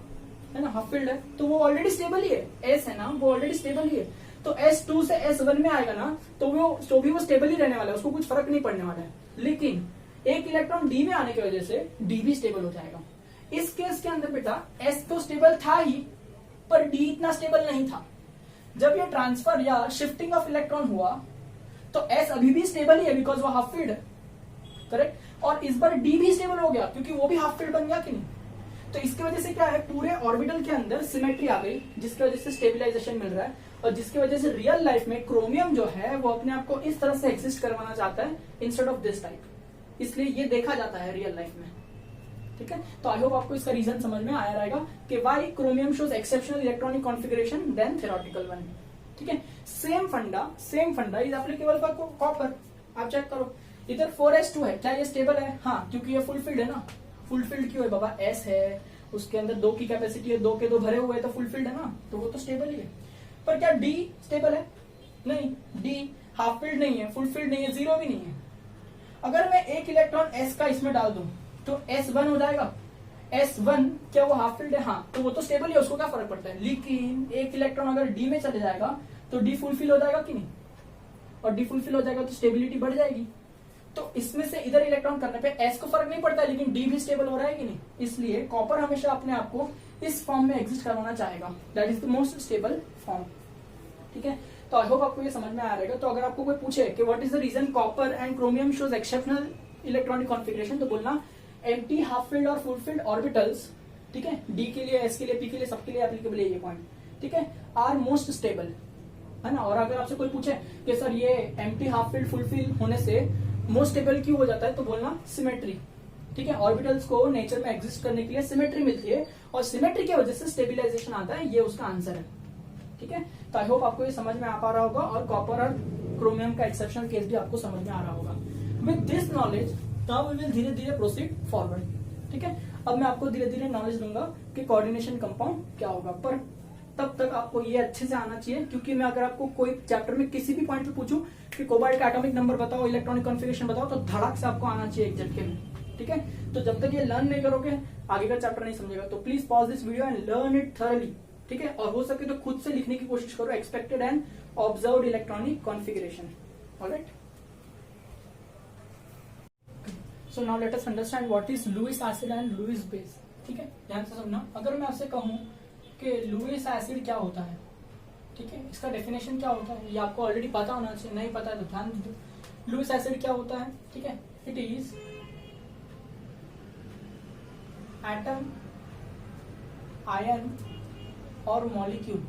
है ना, हाफ फील्ड है तो वो ऑलरेडी स्टेबल ही है, s है ना, वो ऑलरेडी स्टेबल ही है। तो s2 से s1 में आएगा ना तो वो स्टेबल ही रहने वाला है, उसको कुछ फर्क नहीं पड़ने वाला है। लेकिन एक इलेक्ट्रॉन d में आने की वजह से d भी स्टेबल हो जाएगा। इस केस के अंदर बेटा s तो स्टेबल था ही, पर d इतना स्टेबल नहीं था। जब ये ट्रांसफर या शिफ्टिंग ऑफ इलेक्ट्रॉन हुआ तो s अभी भी स्टेबल ही है, बिकॉज वो हाफ फील्ड है, करेक्ट। और इस बार d भी स्टेबल हो गया क्योंकि वो भी हाफ फील्ड बन गया कि नहीं। तो इसकी वजह से क्या है, पूरे ऑर्बिटल के अंदर सिमेट्री आ गई, जिसकी वजह से स्टेबिलाईजेशन मिल रहा है, और जिसकी वजह से रियल लाइफ में क्रोमियम जो है वो अपने आप को इस तरह से एग्जिस्ट करवाना चाहता है इंस्टेड ऑफ दिस टाइप। इसलिए ये देखा जाता है रियल लाइफ में, ठीक है। तो आई होप आपको इसका रीजन समझ में आया रहेगा कि why chromium shows exceptional electronic configuration then theoretical one, ठीक है। सेम फंडा इज एप्लीकेबल फॉर कॉपर। आप चेक करो, इधर 4s2 है, क्या ये स्टेबल है, हाँ, क्योंकि ये फुल फील्ड है ना। फुल फील्ड क्यों है बाबा, s है, उसके अंदर 2 की कैपेसिटी है, 2 के 2 भरे हुए हैं तो फुल फील्ड है ना, तो वो तो स्टेबल ही है। पर क्या d स्टेबल है, नहीं, d हाफ फील्ड नहीं है, फुल फील्ड नहीं है, 0 भी नहीं है। अगर मैं एक इलेक्ट्रॉन s का इसमें डाल दूं तो s1 हो जाएगा, s1 क्या वो हाफ फील्ड है, हाँ, तो वो तो स्टेबल है, उसको क्या फर्क पड़ता है। लेकिन एक इलेक्ट्रॉन अगर d में चले जाएगा तो d फुलफिल हो जाएगा कि नहीं, और d फुलफिल हो जाएगा तो स्टेबिलिटी बढ़ जाएगी। तो इसमें से इधर इलेक्ट्रॉन करने पे s को फर्क नहीं पड़ता, लेकिन d भी स्टेबल हो रहा है कि नहीं। इसलिए कॉपर हमेशा अपने आप को इस फॉर्म में एग्जिस्ट करवाना चाहेगा, that is the most stable form, ठीक है। तो आई होप आपको ये समझ में आ रहेगा। तो अगर आपको कोई पूछे कि what is the reason copper and chromium shows exceptional electronic configuration, तो बोलना एम्प्टी, हाफ फील्ड और फुल फील्ड ऑर्बिटल्स, ठीक है, डी के लिए, एस के लिए, पी के लिए, सबके लिए एप्लीकेबल है ये पॉइंट, ठीक है, आर मोस्ट स्टेबल, है ना। और अगर आपसे कोई पूछे कि सर ये empty, half field, full field होने से मोस्ट स्टेबल क्यों हो जाता है, तो बोलना सिमेट्री, ठीक है। ऑर्बिटल्स को नेचर में एग्जिस्ट करने के लिए सिमेट्री मिलती है, और सिमेट्री की वजह से स्टेबिलाईजेशन आता है, ये उसका आंसर है, ठीक है। तो आई होप आपको ये समझ में आ पा रहा होगा, और कॉपर और क्रोमियम का एक्सेप्शनल केस भी आपको समझ में आ रहा होगा। With this knowledge now we will धीरे धीरे प्रोसीड फॉरवर्ड, ठीक है। अब मैं आपको धीरे धीरे नॉलेज दूंगा कि कोऑर्डिनेशन कंपाउंड क्या होगा, पर तब तक आपको ये अच्छे से आना चाहिए, क्योंकि मैं अगर आपको कोई चैप्टर में किसी भी पॉइंट पे पूछूं कि कोबाल्ट का एटॉमिक नंबर बताओ, इलेक्ट्रॉनिक कॉन्फ़िगरेशन बताओ, तो धड़क से आपको आना चाहिए एक झटके में, ठीक है। तो जब तक ये लर्न नहीं करोगे आगे का चैप्टर नहीं समझेगा। तो please pause this video and learn it thoroughly, ठीक है। और हो सके तो खुद से लिखने की कोशिश करो, expected and observed electronic configuration, alright. So now let us understand what is Lewis acid and Lewis base, ठीक है। ध्यान से सुनना, अगर मैं आपसे कहूं कि लुईस एसिड क्या होता है, ठीक है, इसका डेफिनेशन क्या होता है, ये आपको ऑलरेडी पता होना चाहिए, नहीं पता है तो ध्यान दीजिए। लुईस एसिड क्या होता है, ठीक है, इट इज एटम, आयन और मॉलिक्यूल,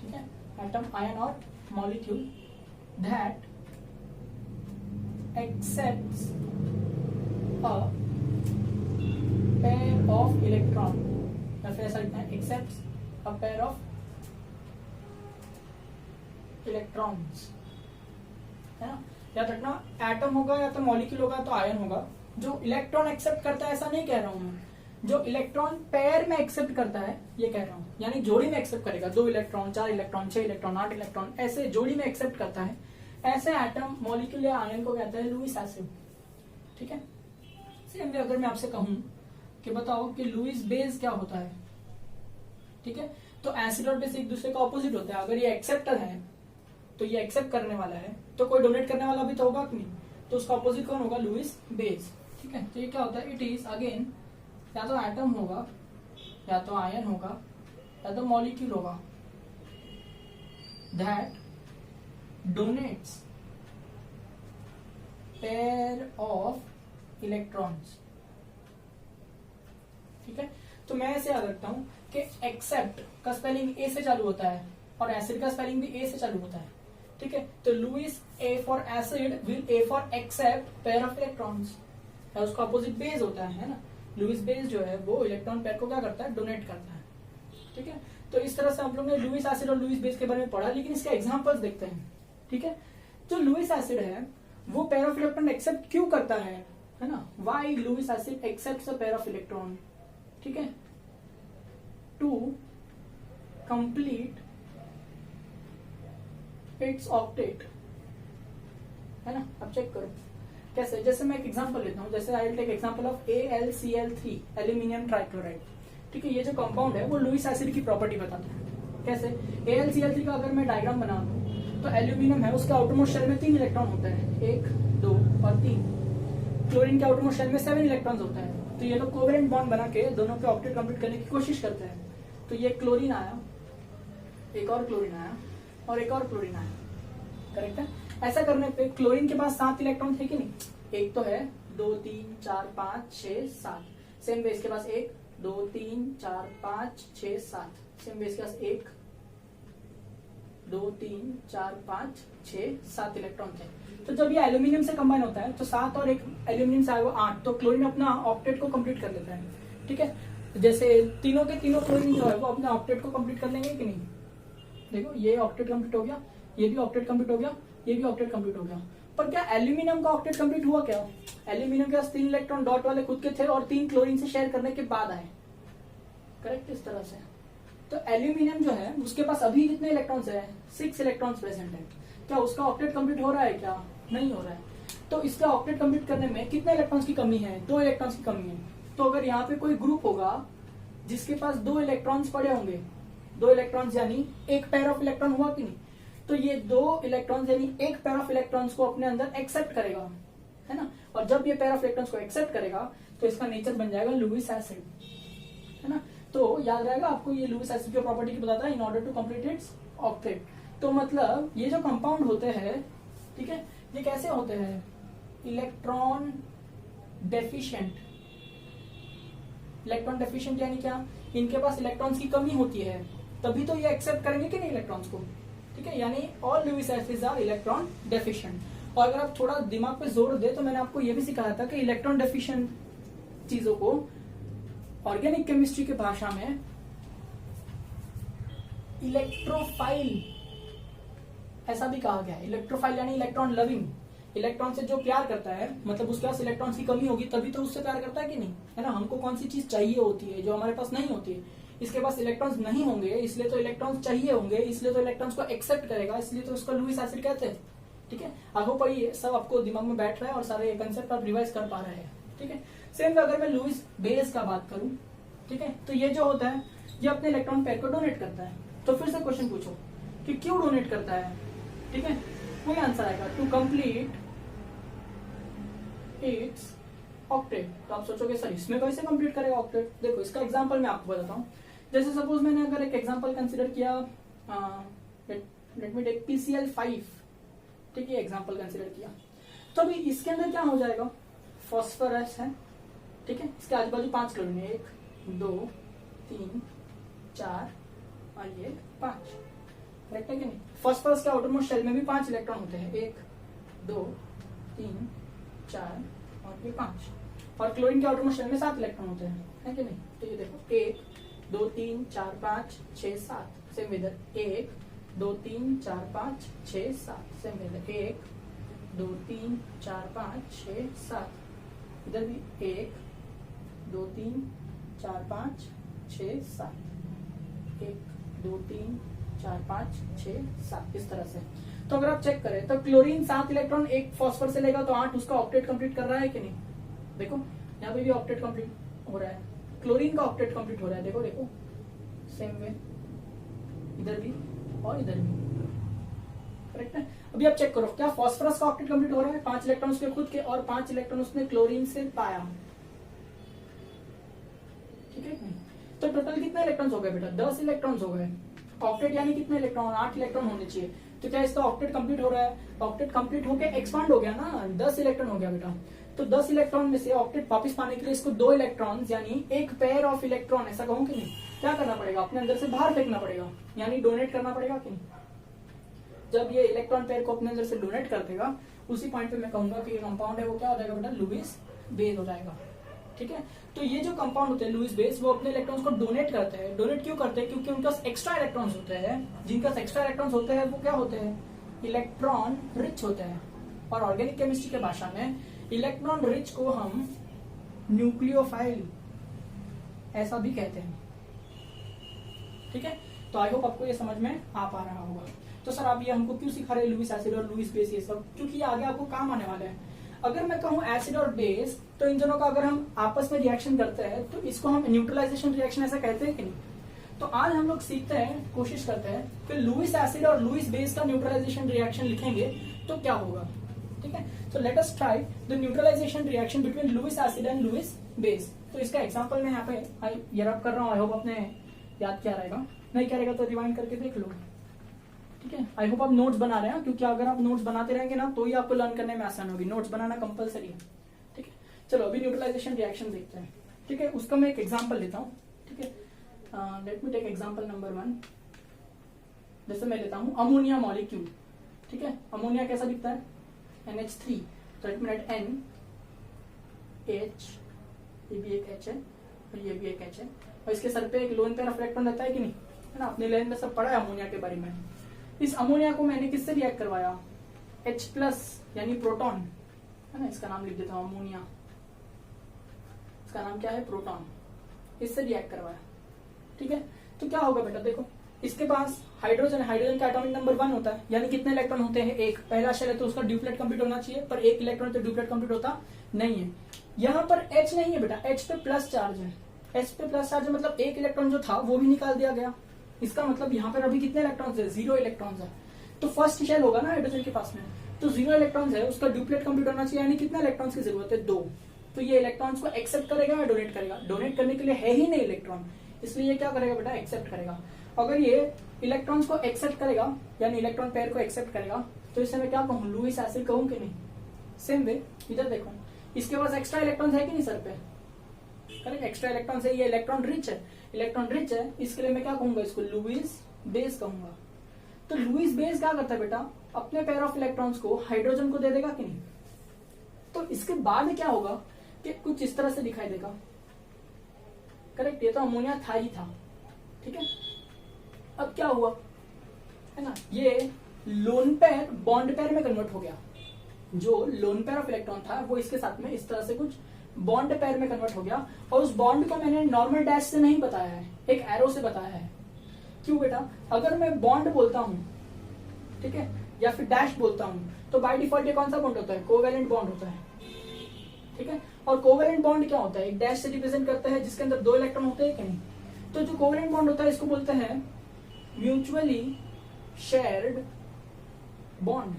ठीक है, एटम, आयन और molecule that accepts a pair of electron, या फिर ऐसा लिखना है accepts a pair of electrons, है ना। याद रखना एटम होगा या तो मॉलिक्यूल होगा तो आयन होगा। जो इलेक्ट्रॉन एक्सेप्ट करता है ऐसा नहीं कह रहा हूं मैं, जो इलेक्ट्रॉन पेयर में एक्सेप्ट करता है ये कह रहा हूं, यानी जोड़ी में एक्सेप्ट करेगा। 2 इलेक्ट्रॉन, 4 इलेक्ट्रॉन, 6 इलेक्ट्रॉन, 8 इलेक्ट्रॉन, ऐसे जोड़ी में एक्सेप्ट करता है, ऐसे एटम मॉलिक्यूल या आयन को कहते हैं लुईस एसिड। ठीक है। सेम वे अगर मैं आपसे कहूं कि बताओ कि लुईस बेस क्या होता है, ठीक है, तो एसिड और बेस एक दूसरे का ऑपोजिट होता है। अगर ये एक्सेप्टर है तो ये एक्सेप्ट करने वाला है, तो कोई डोनेट करने वाला भी तो होगा कि नहीं, तो उसका ऑपोजिट कौन होगा, लुईस बेस। ठीक है। तो ये क्या होता है, इट इज अगेन या तो एटम होगा, या तो आयन होगा, या तो मॉलिक्यूल होगा, that donates pair of electrons. ठीक है। तो मैं ऐसे याद रखता हूं कि एक्सेप्ट का स्पेलिंग ए से चालू होता है और एसिड का स्पेलिंग भी ए से चालू होता है। ठीक है। तो Lewis A for acid will A for accept pair of electrons, उसका अपोजिट बेस होता है ना। लुईस बेस जो है वो इलेक्ट्रॉन पेयर को क्या करता है, डोनेट करता है। ठीक है। तो इस तरह से हम लोग ने लुईस एसिड और लुईस बेस के बारे में पढ़ा, लेकिन इसके एग्जांपल्स देखते हैं। ठीक है। जो लुईस एसिड है वो पेयर ऑफ इलेक्ट्रॉन एक्सेप्ट क्यों करता है ना। Why Lewis acid accepts a pair of electron, ठीक है, टू कंप्लीट इट्स ऑक्टेट, है ना। अब चेक करो कैसे। जैसे मैं एक एग्जांपल लेता हूं, जैसे I will take example of AlCl3 aluminium trichloride. ठीक है। ये जो कंपाउंड है वो लुईस एसिड की प्रॉपर्टी बताता है। कैसे, AlCl3 का अगर मैं डायग्राम बना दूं तो एल्यूमिनियम है, उसके आउटरमोस्ट शेल में 3 इलेक्ट्रॉन होते हैं, 1, 2 और 3। क्लोरीन के आउटरमोस्ट शेल में 7 इलेक्ट्रॉन्स होता है। तो ये लोग कोवेलेंट बॉन्ड बना के दोनों के ऑक्टेट कंप्लीट करने की कोशिश करते हैं। तो ये क्लोरीन आया, एक और क्लोरीन आया और एक और क्लोरीन आया, करेक्ट है। ऐसा करने पे क्लोरीन के पास 7 इलेक्ट्रॉन थे कि नहीं, एक तो है, 2, 3, 4, 5, 6, 7। सेम बेस के पास 1, 2, 3, 4, 5, 6, 7। सेम बेस के पास 1, 2, 3, 4, 5, 6, 7 इलेक्ट्रॉन थे। तो जब ये एल्यूमिनियम से कंबाइन होता है तो 7 और 1 एल्यूमिनियम से आया वो 8, तो क्लोरीन अपना ऑक्टेट को कंप्लीट कर लेता है। ठीक है। जैसे तीनों के तीनों क्लोरीन जो है वो अपने ऑक्टेट को कंप्लीट कर लेंगे कि नहीं। देखो ये ऑक्टेट कंप्लीट हो गया, ये भी ऑक्टेट कंप्लीट हो गया, ये भी ऑक्टेट कंप्लीट हो गया। पर क्या एल्यूमिनियम का ऑक्टेट कंप्लीट हुआ क्या, एल्यूमिनियम के पास 3 इलेक्ट्रॉन डॉट वाले खुद के थे और 3 क्लोरीन से शेयर करने के बाद आए, करेक्ट। इस तरह से तो एल्यूमिनियम जो है उसके पास अभी कितने इलेक्ट्रॉन्स है, 6 इलेक्ट्रॉन्स प्रेजेंट है। क्या उसका ऑक्टेट कंप्लीट हो रहा है, क्या नहीं हो रहा है। तो इसका ऑक्टेट कंप्लीट करने में कितने इलेक्ट्रॉन्स की कमी है, 2 इलेक्ट्रॉन्स की कमी है। तो अगर यहाँ पे कोई ग्रुप होगा जिसके पास 2 इलेक्ट्रॉन्स पड़े होंगे, 2 इलेक्ट्रॉन्स यानी एक पेयर ऑफ इलेक्ट्रॉन हुआ कि नहीं, तो ये 2 इलेक्ट्रॉन्स यानी एक पेयर ऑफ इलेक्ट्रॉन्स को अपने अंदर एक्सेप्ट करेगा, है ना। और जब ये पेयर ऑफ इलेक्ट्रॉन्स को एक्सेप्ट करेगा तो इसका नेचर बन जाएगा लुईस एसिड, है ना। तो याद रहेगा आपको, ये लुईस एसिड की प्रॉपर्टी की बताता है, in order to complete its octet. तो मतलब ये जो कंपाउंड होते हैं, ठीक है, ये कैसे होते हैं, इलेक्ट्रॉन डेफिशिएंट। इलेक्ट्रॉन डेफिशिएंट यानी क्या, इनके पास इलेक्ट्रॉन्स की कमी होती है, तभी तो ये एक्सेप्ट करेंगे कि नहीं इलेक्ट्रॉन्स को। ठीक है। यानी all Lewis acids are electron deficient. और अगर आप थोड़ा दिमाग पे जोर दे तो मैंने आपको ये भी सिखाया था कि इलेक्ट्रॉन डेफिशिएंट चीजों को ऑर्गेनिक केमिस्ट्री की भाषा में इलेक्ट्रोफाइल ऐसा भी कहा गया है। इलेक्ट्रोफाइल यानी इलेक्ट्रॉन लविंग, इलेक्ट्रॉन से जो प्यार करता है, मतलब उसके पास इलेक्ट्रॉन्स की कमी होगी तभी तो उससे प्यार करता है कि नहीं, है ना। हमको कौन सी चीज चाहिए होती है जो हमारे पास नहीं होती है, इसके पास इलेक्ट्रॉन्स नहीं होंगे इसलिए तो इलेक्ट्रॉन्स चाहिए होंगे, इसलिए तो इलेक्ट्रॉन्स को एक्सेप्ट करेगा, इसलिए तो उसको लुईस एसिड कहते हैं। ठीक है। आई होप ये सब आपको दिमाग में बैठ रहा है और सारे कंसेप्ट आप रिवाइज कर पा रहे हैं। ठीक है। सेम अगर मैं लुईस बेस का बात करूं, ठीक है, तो ये जो होता है ये अपने इलेक्ट्रॉन पेयर को डोनेट करता है। तो फिर से क्वेश्चन पूछो कि क्यों डोनेट करता है, ठीक है, कोई आंसर आएगा, टू कंप्लीट इट्स ऑक्टेट। तो आप सोचोगे सर इसमें कैसे कंप्लीट करेगा ऑक्टेट। देखो इसका एग्जांपल मैं आपको बताता हूँ। जैसे सपोज मैंने अगर एक एग्जांपल कंसीडर किया, लेट मी टेक PCl5, ठीक है, एग्जांपल कंसीडर किया, तो अभी इसके अंदर क्या हो जाएगा, फॉस्फोरस है, ठीक है, इसके आजू बाजू 5 क्लोरीन है, 1, 2, 3, 4 और ये 5, करेक्ट है कि नहीं। फॉस्फोरस के आउटरमोस्ट शेल में भी 5 इलेक्ट्रॉन होते हैं, 1, 2, 3, 4 और ये 5। और क्लोरीन के आउटरमोस्ट शेल में 7 इलेक्ट्रॉन होते हैं, है कि नहीं? तो ये देखो 1 2 3 4 5 6 7, सेम इधर 1 2 3 4 5 6 7, सेम इधर 1 2 3 4 5 6 7, इधर भी 1 2 3 4 5 6 7, 1 2 3 4 5 6 7, इस तरह से। तो अगर आप चेक करें तो क्लोरीन 7 इलेक्ट्रॉन एक फॉस्फोरस से लेगा तो 8 उसका ऑक्टेट कंप्लीट कर रहा है कि नहीं? देखो यहाँ पे भी ऑक्टेट कंप्लीट हो रहा है, क्लोरीन का ऑक्टेट कंप्लीट हो रहा है, देखो देखो सेम वे इधर भी और इधर भी, करेक्ट है। अभी आप चेक करो क्या फॉस्फोरस का ऑक्टेट कंप्लीट हो रहा है? 5 इलेक्ट्रॉन उसके खुद के और 5 इलेक्ट्रॉन उसने क्लोरीन से पाया, ठीक है। तो टोटल कितने इलेक्ट्रॉन्स हो गए बेटा? 10 इलेक्ट्रॉन्स हो गए। ऑक्टेट यानी कितने इलेक्ट्रॉन? 8 इलेक्ट्रॉन होने चाहिए। तो क्या इसका ऑक्टेट कंप्लीट हो रहा है? ऑक्टेट कंप्लीट होके एक्सपांड हो गया ना, 10 इलेक्ट्रॉन हो गया बेटा। तो 10 इलेक्ट्रॉन में से ऑक्टेट वापस पाने के लिए इसको 2 इलेक्ट्रॉन यानी एक पेयर ऑफ इलेक्ट्रॉन, ऐसा कहूं कि नहीं, क्या करना पड़ेगा? अपने अंदर से बाहर फेंकना पड़ेगा, यानी डोनेट करना पड़ेगा कि नहीं? जब ये इलेक्ट्रॉन पेयर को अपने अंदर से डोनेट कर देगा उसी पॉइंट पे मैं कहूंगा कि ये कंपाउंड है वो क्या हो जाएगा बेटा? लुईस बेस हो जाएगा, ठीक है। तो ये जो कंपाउंड होते हैं लुईस बेस, वो अपने इलेक्ट्रॉन्स को डोनेट करते हैं। डोनेट क्यों करते हैं? क्योंकि उनके पास एक्स्ट्रा इलेक्ट्रॉन्स होते हैं। जिनके पास एक्स्ट्रा इलेक्ट्रॉन्स होते हैं वो क्या होते हैं? इलेक्ट्रॉन रिच होते हैं। और ऑर्गेनिक केमिस्ट्री के भाषा में इलेक्ट्रॉन रिच को हम न्यूक्लियोफाइल ऐसा भी कहते हैं, ठीक है। तो आई होप आपको ये समझ में आ पा रहा होगा। तो सर आप ये हमको क्यों सिखा रहे हैं लुईस एसिड और लुईस बेस ये सब? क्योंकि ये आगे आपको काम आने वाले हैं। अगर मैं कहूं एसिड और बेस, तो इन दोनों का अगर हम आपस में रिएक्शन करते हैं तो इसको हम न्यूट्रलाइजेशन रिएक्शन ऐसा कहते हैं कि नहीं? तो आज हम लोग सीखते हैं, कोशिश करते हैं कि लुईस एसिड और लुईस बेस का न्यूट्रलाइजेशन रिएक्शन लिखेंगे तो क्या होगा, ठीक है। So let us try the neutralisation reaction between Lewis acid and Lewis base. तो इसका एग्जांपल मैं यहाँ पे ये रब कर रहा हूँ। आई होप आपने याद किया रहेगा, नहीं किया रहेगा तो रिवाइंड करके देख लो, ठीक है। आई होप आप नोट्स बना रहे हैं, क्योंकि अगर आप नोट्स बनाते रहेंगे ना तो ही आपको लर्न करने में आसान होगी। नोट्स बनाना कंपलसरी है, ठीक है। चलो अभी न्यूट्रलाइजेशन रिएक्शन देखते हैं, ठीक है। उसका मैं एक एग्जांपल लेता हूँ, ठीक है। Let me take example number 1। जैसे मैं लेता हूँ अमोनिया मॉलिक्यूल, ठीक है। अमोनिया कैसा दिखता है? NH3। तो let me right N H, ये भी एक H है और ये भी एक H है, और इसके सर पे एक लोन पेयर ऑफ इलेक्ट्रॉन रहता है कि नहीं, है ना? अपने लेन में सब पढ़ा है अमोनिया के बारे में। इस अमोनिया को मैंने किससे रिएक्ट करवाया? H+ यानी प्रोटॉन, है ना? इसका नाम लिख देता हूं अमोनिया, इसका नाम क्या है? प्रोटॉन। इससे रिएक्ट करवाया, ठीक है। तो क्या होगा बेटा? देखो इसके पास हाइड्रोजन, हाइड्रोजन का एटॉमिक नंबर 1 होता है, यानी कितने इलेक्ट्रॉन होते हैं? एक। पहला शेल है तो उसका ड्यूप्लेट कंप्लीट होना चाहिए, पर एक इलेक्ट्रॉन तो ड्यूप्लेट कंप्लीट होता नहीं है। यहाँ पर H नहीं है बेटा, H पे प्लस चार्ज है। H पे प्लस चार्ज है मतलब एक इलेक्ट्रॉन जो था वो भी निकाल दिया गया। इसका मतलब यहाँ पर अभी कितने इलेक्ट्रॉन्स है? 0 इलेक्ट्रॉन्स है। तो फर्स्ट शेल होगा ना हाइड्रोजन के पास में, तो 0 इलेक्ट्रॉन्स है, उसका ड्यूप्लेट कंप्लीट होना चाहिए, यानी कितने इलेक्ट्रॉन्स की जरूरत है? 2। तो ये इलेक्ट्रॉन्स को एक्सेप्ट करेगा या डोनेट करेगा? डोनेट करने के लिए है ही नहीं इलेक्ट्रॉन, इसलिए ये क्या करेगा बेटा? एक्सेप्ट करेगा। अगर ये इलेक्ट्रॉन्स को एक्सेप्ट करेगा यानी इलेक्ट्रॉन पेयर को एक्सेप्ट करेगा तो इसे मैं क्या कहूँ? लुईस एसिड कहूँ कि नहीं? सेम वे इधर देखो, इसके पास एक्स्ट्रा इलेक्ट्रॉन्स है कि नहीं सर पे? करेक्ट, एक्स्ट्रा इलेक्ट्रॉन्स है, ये इलेक्ट्रॉन रिच है। इलेक्ट्रॉन रिच है, इसके लिए मैं क्या कहूंगा? इसको लुईस बेस कहूंगा। तो लुईस बेस क्या करता है बेटा? अपने पेयर ऑफ इलेक्ट्रॉन्स को हाइड्रोजन को दे देगा कि नहीं? तो इसके बाद क्या होगा कि कुछ इस तरह से दिखाई देगा, करेक्ट। ये तो अमोनिया था ही था, ठीक है। अब क्या हुआ, है ना? ये लोन पेयर बॉन्ड पेयर में कन्वर्ट हो गया। जो लोन पेयर ऑफ इलेक्ट्रॉन था वो इसके साथ में इस तरह से कुछ बॉन्ड पेयर में कन्वर्ट हो गया, और उस बॉन्ड को मैंने नॉर्मल डैश से नहीं बताया है, एक एरो से बताया है। क्यों बेटा? अगर मैं बॉन्ड बोलता हूं, ठीक है, या फिर डैश बोलता हूं, तो बाय डिफॉल्ट ये कौन सा बॉन्ड होता है? कोवेलेंट बॉन्ड होता है, ठीक है। और कोवेलेंट बॉन्ड क्या होता है? एक डैश से रिप्रेजेंट करता है जिसके अंदर 2 इलेक्ट्रॉन होते हैं कि नहीं? तो जो कोवेलेंट बॉन्ड होता है इसको बोलते हैं म्यूचुअली शेयर्ड बॉन्ड।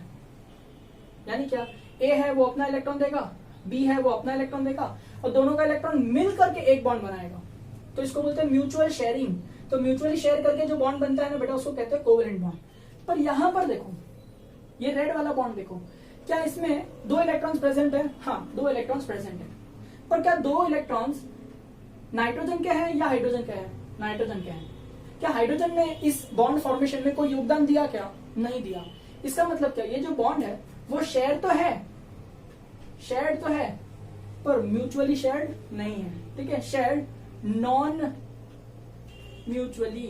यानी क्या? ए है वो अपना इलेक्ट्रॉन देगा, बी है वो अपना इलेक्ट्रॉन देगा, और दोनों का इलेक्ट्रॉन मिल करके एक बॉन्ड बनाएगा, तो इसको बोलते हैं म्यूचुअल शेयरिंग। तो म्यूचुअली शेयर करके जो बॉन्ड बनता है ना बेटा, उसको कहते हैं कोवेलेंट बॉन्ड। पर यहां पर देखो, ये रेड वाला बॉन्ड देखो, क्या इसमें 2 इलेक्ट्रॉन्स प्रेजेंट है? हाँ, 2 इलेक्ट्रॉन्स प्रेजेंट है। पर क्या 2 इलेक्ट्रॉन्स नाइट्रोजन के हैं या हाइड्रोजन के हैं? नाइट्रोजन के हैं। क्या हाइड्रोजन ने इस बॉन्ड फॉर्मेशन में कोई योगदान दिया क्या? नहीं दिया। इसका मतलब क्या? ये जो बॉन्ड है वो शेयर तो है, शेयर्ड तो है पर म्यूचुअली शेयर्ड नहीं है, ठीक है। शेयर्ड नॉन म्यूचुअली,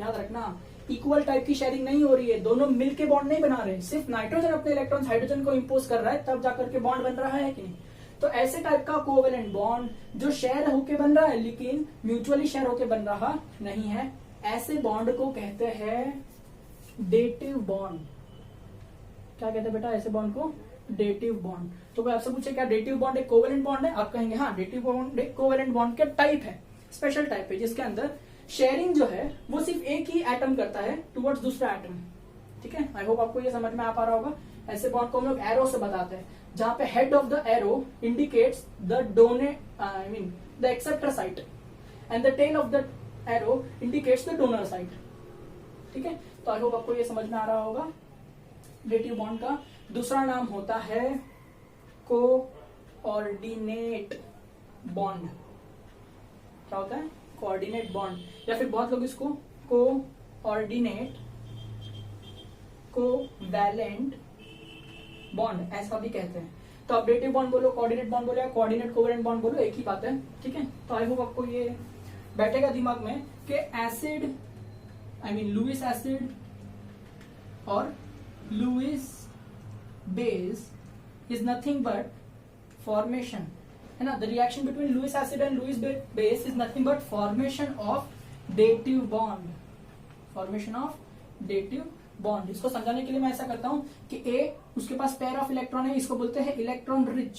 याद रखना इक्वल टाइप की शेयरिंग नहीं हो रही है, दोनों मिलके बॉन्ड नहीं बना रहे, सिर्फ नाइट्रोजन अपने इलेक्ट्रॉन्स हाइड्रोजन को इंपोज कर रहा है तब जाकर के बॉन्ड बन रहा है कि नहीं। तो ऐसे टाइप का कोवेलेंट बॉन्ड जो शेयर होके बन रहा है लेकिन म्यूचुअली शेयर होके बन रहा नहीं है, ऐसे बॉन्ड को कहते हैं डेटिव बॉन्ड। क्या कहते हैं बेटा ऐसे बॉन्ड को? Dative bond. तो कोई आपसे पूछे क्या डेटिव बॉन्ड एक कोवेलेंट बॉन्ड है, आप कहेंगे हाँ डेटिव बॉन्ड एक कोवेलेंट बॉन्ड का टाइप है, स्पेशल टाइप है जिसके अंदर शेयरिंग जो है वो सिर्फ एक ही एटम करता है टुवर्ड्स दूसरा एटम, ठीक है। आई होप आपको ये समझ में आ पा रहा होगा। ऐसे बॉन्ड को हम लोग एरो से बताते हैं, जहां पे head of the arrow indicates the donate I mean the acceptor site and the tail of the arrow indicates the donor site, ठीक है। तो आई होप आपको ये समझ में आ रहा होगा। डेटिव बॉन्ड का दूसरा नाम होता है कोऑर्डिनेट बॉन्ड। क्या होता है? कोऑर्डिनेट बॉन्ड, या फिर बहुत लोग इसको कोऑर्डिनेट कोवैलेंट बॉन्ड ऐसा भी कहते हैं। तो आप डेटिव बॉन्ड बोलो, कोऑर्डिनेट बॉन्ड बोलो या कोऑर्डिनेट कोवैलेंट बॉन्ड बोलो, एक ही बात है, ठीक है। तो आई होप आपको ये बैठेगा दिमाग में कि acid I mean Lewis acid और Lewis base is nothing but formation, है ना। The reaction between Lewis acid and Lewis base is nothing but formation of dative bond, formation of dative bond. इसको समझाने के लिए मैं ऐसा करता हूं कि ए उसके पास पेयर ऑफ इलेक्ट्रॉन है, इसको बोलते हैं इलेक्ट्रॉन रिच,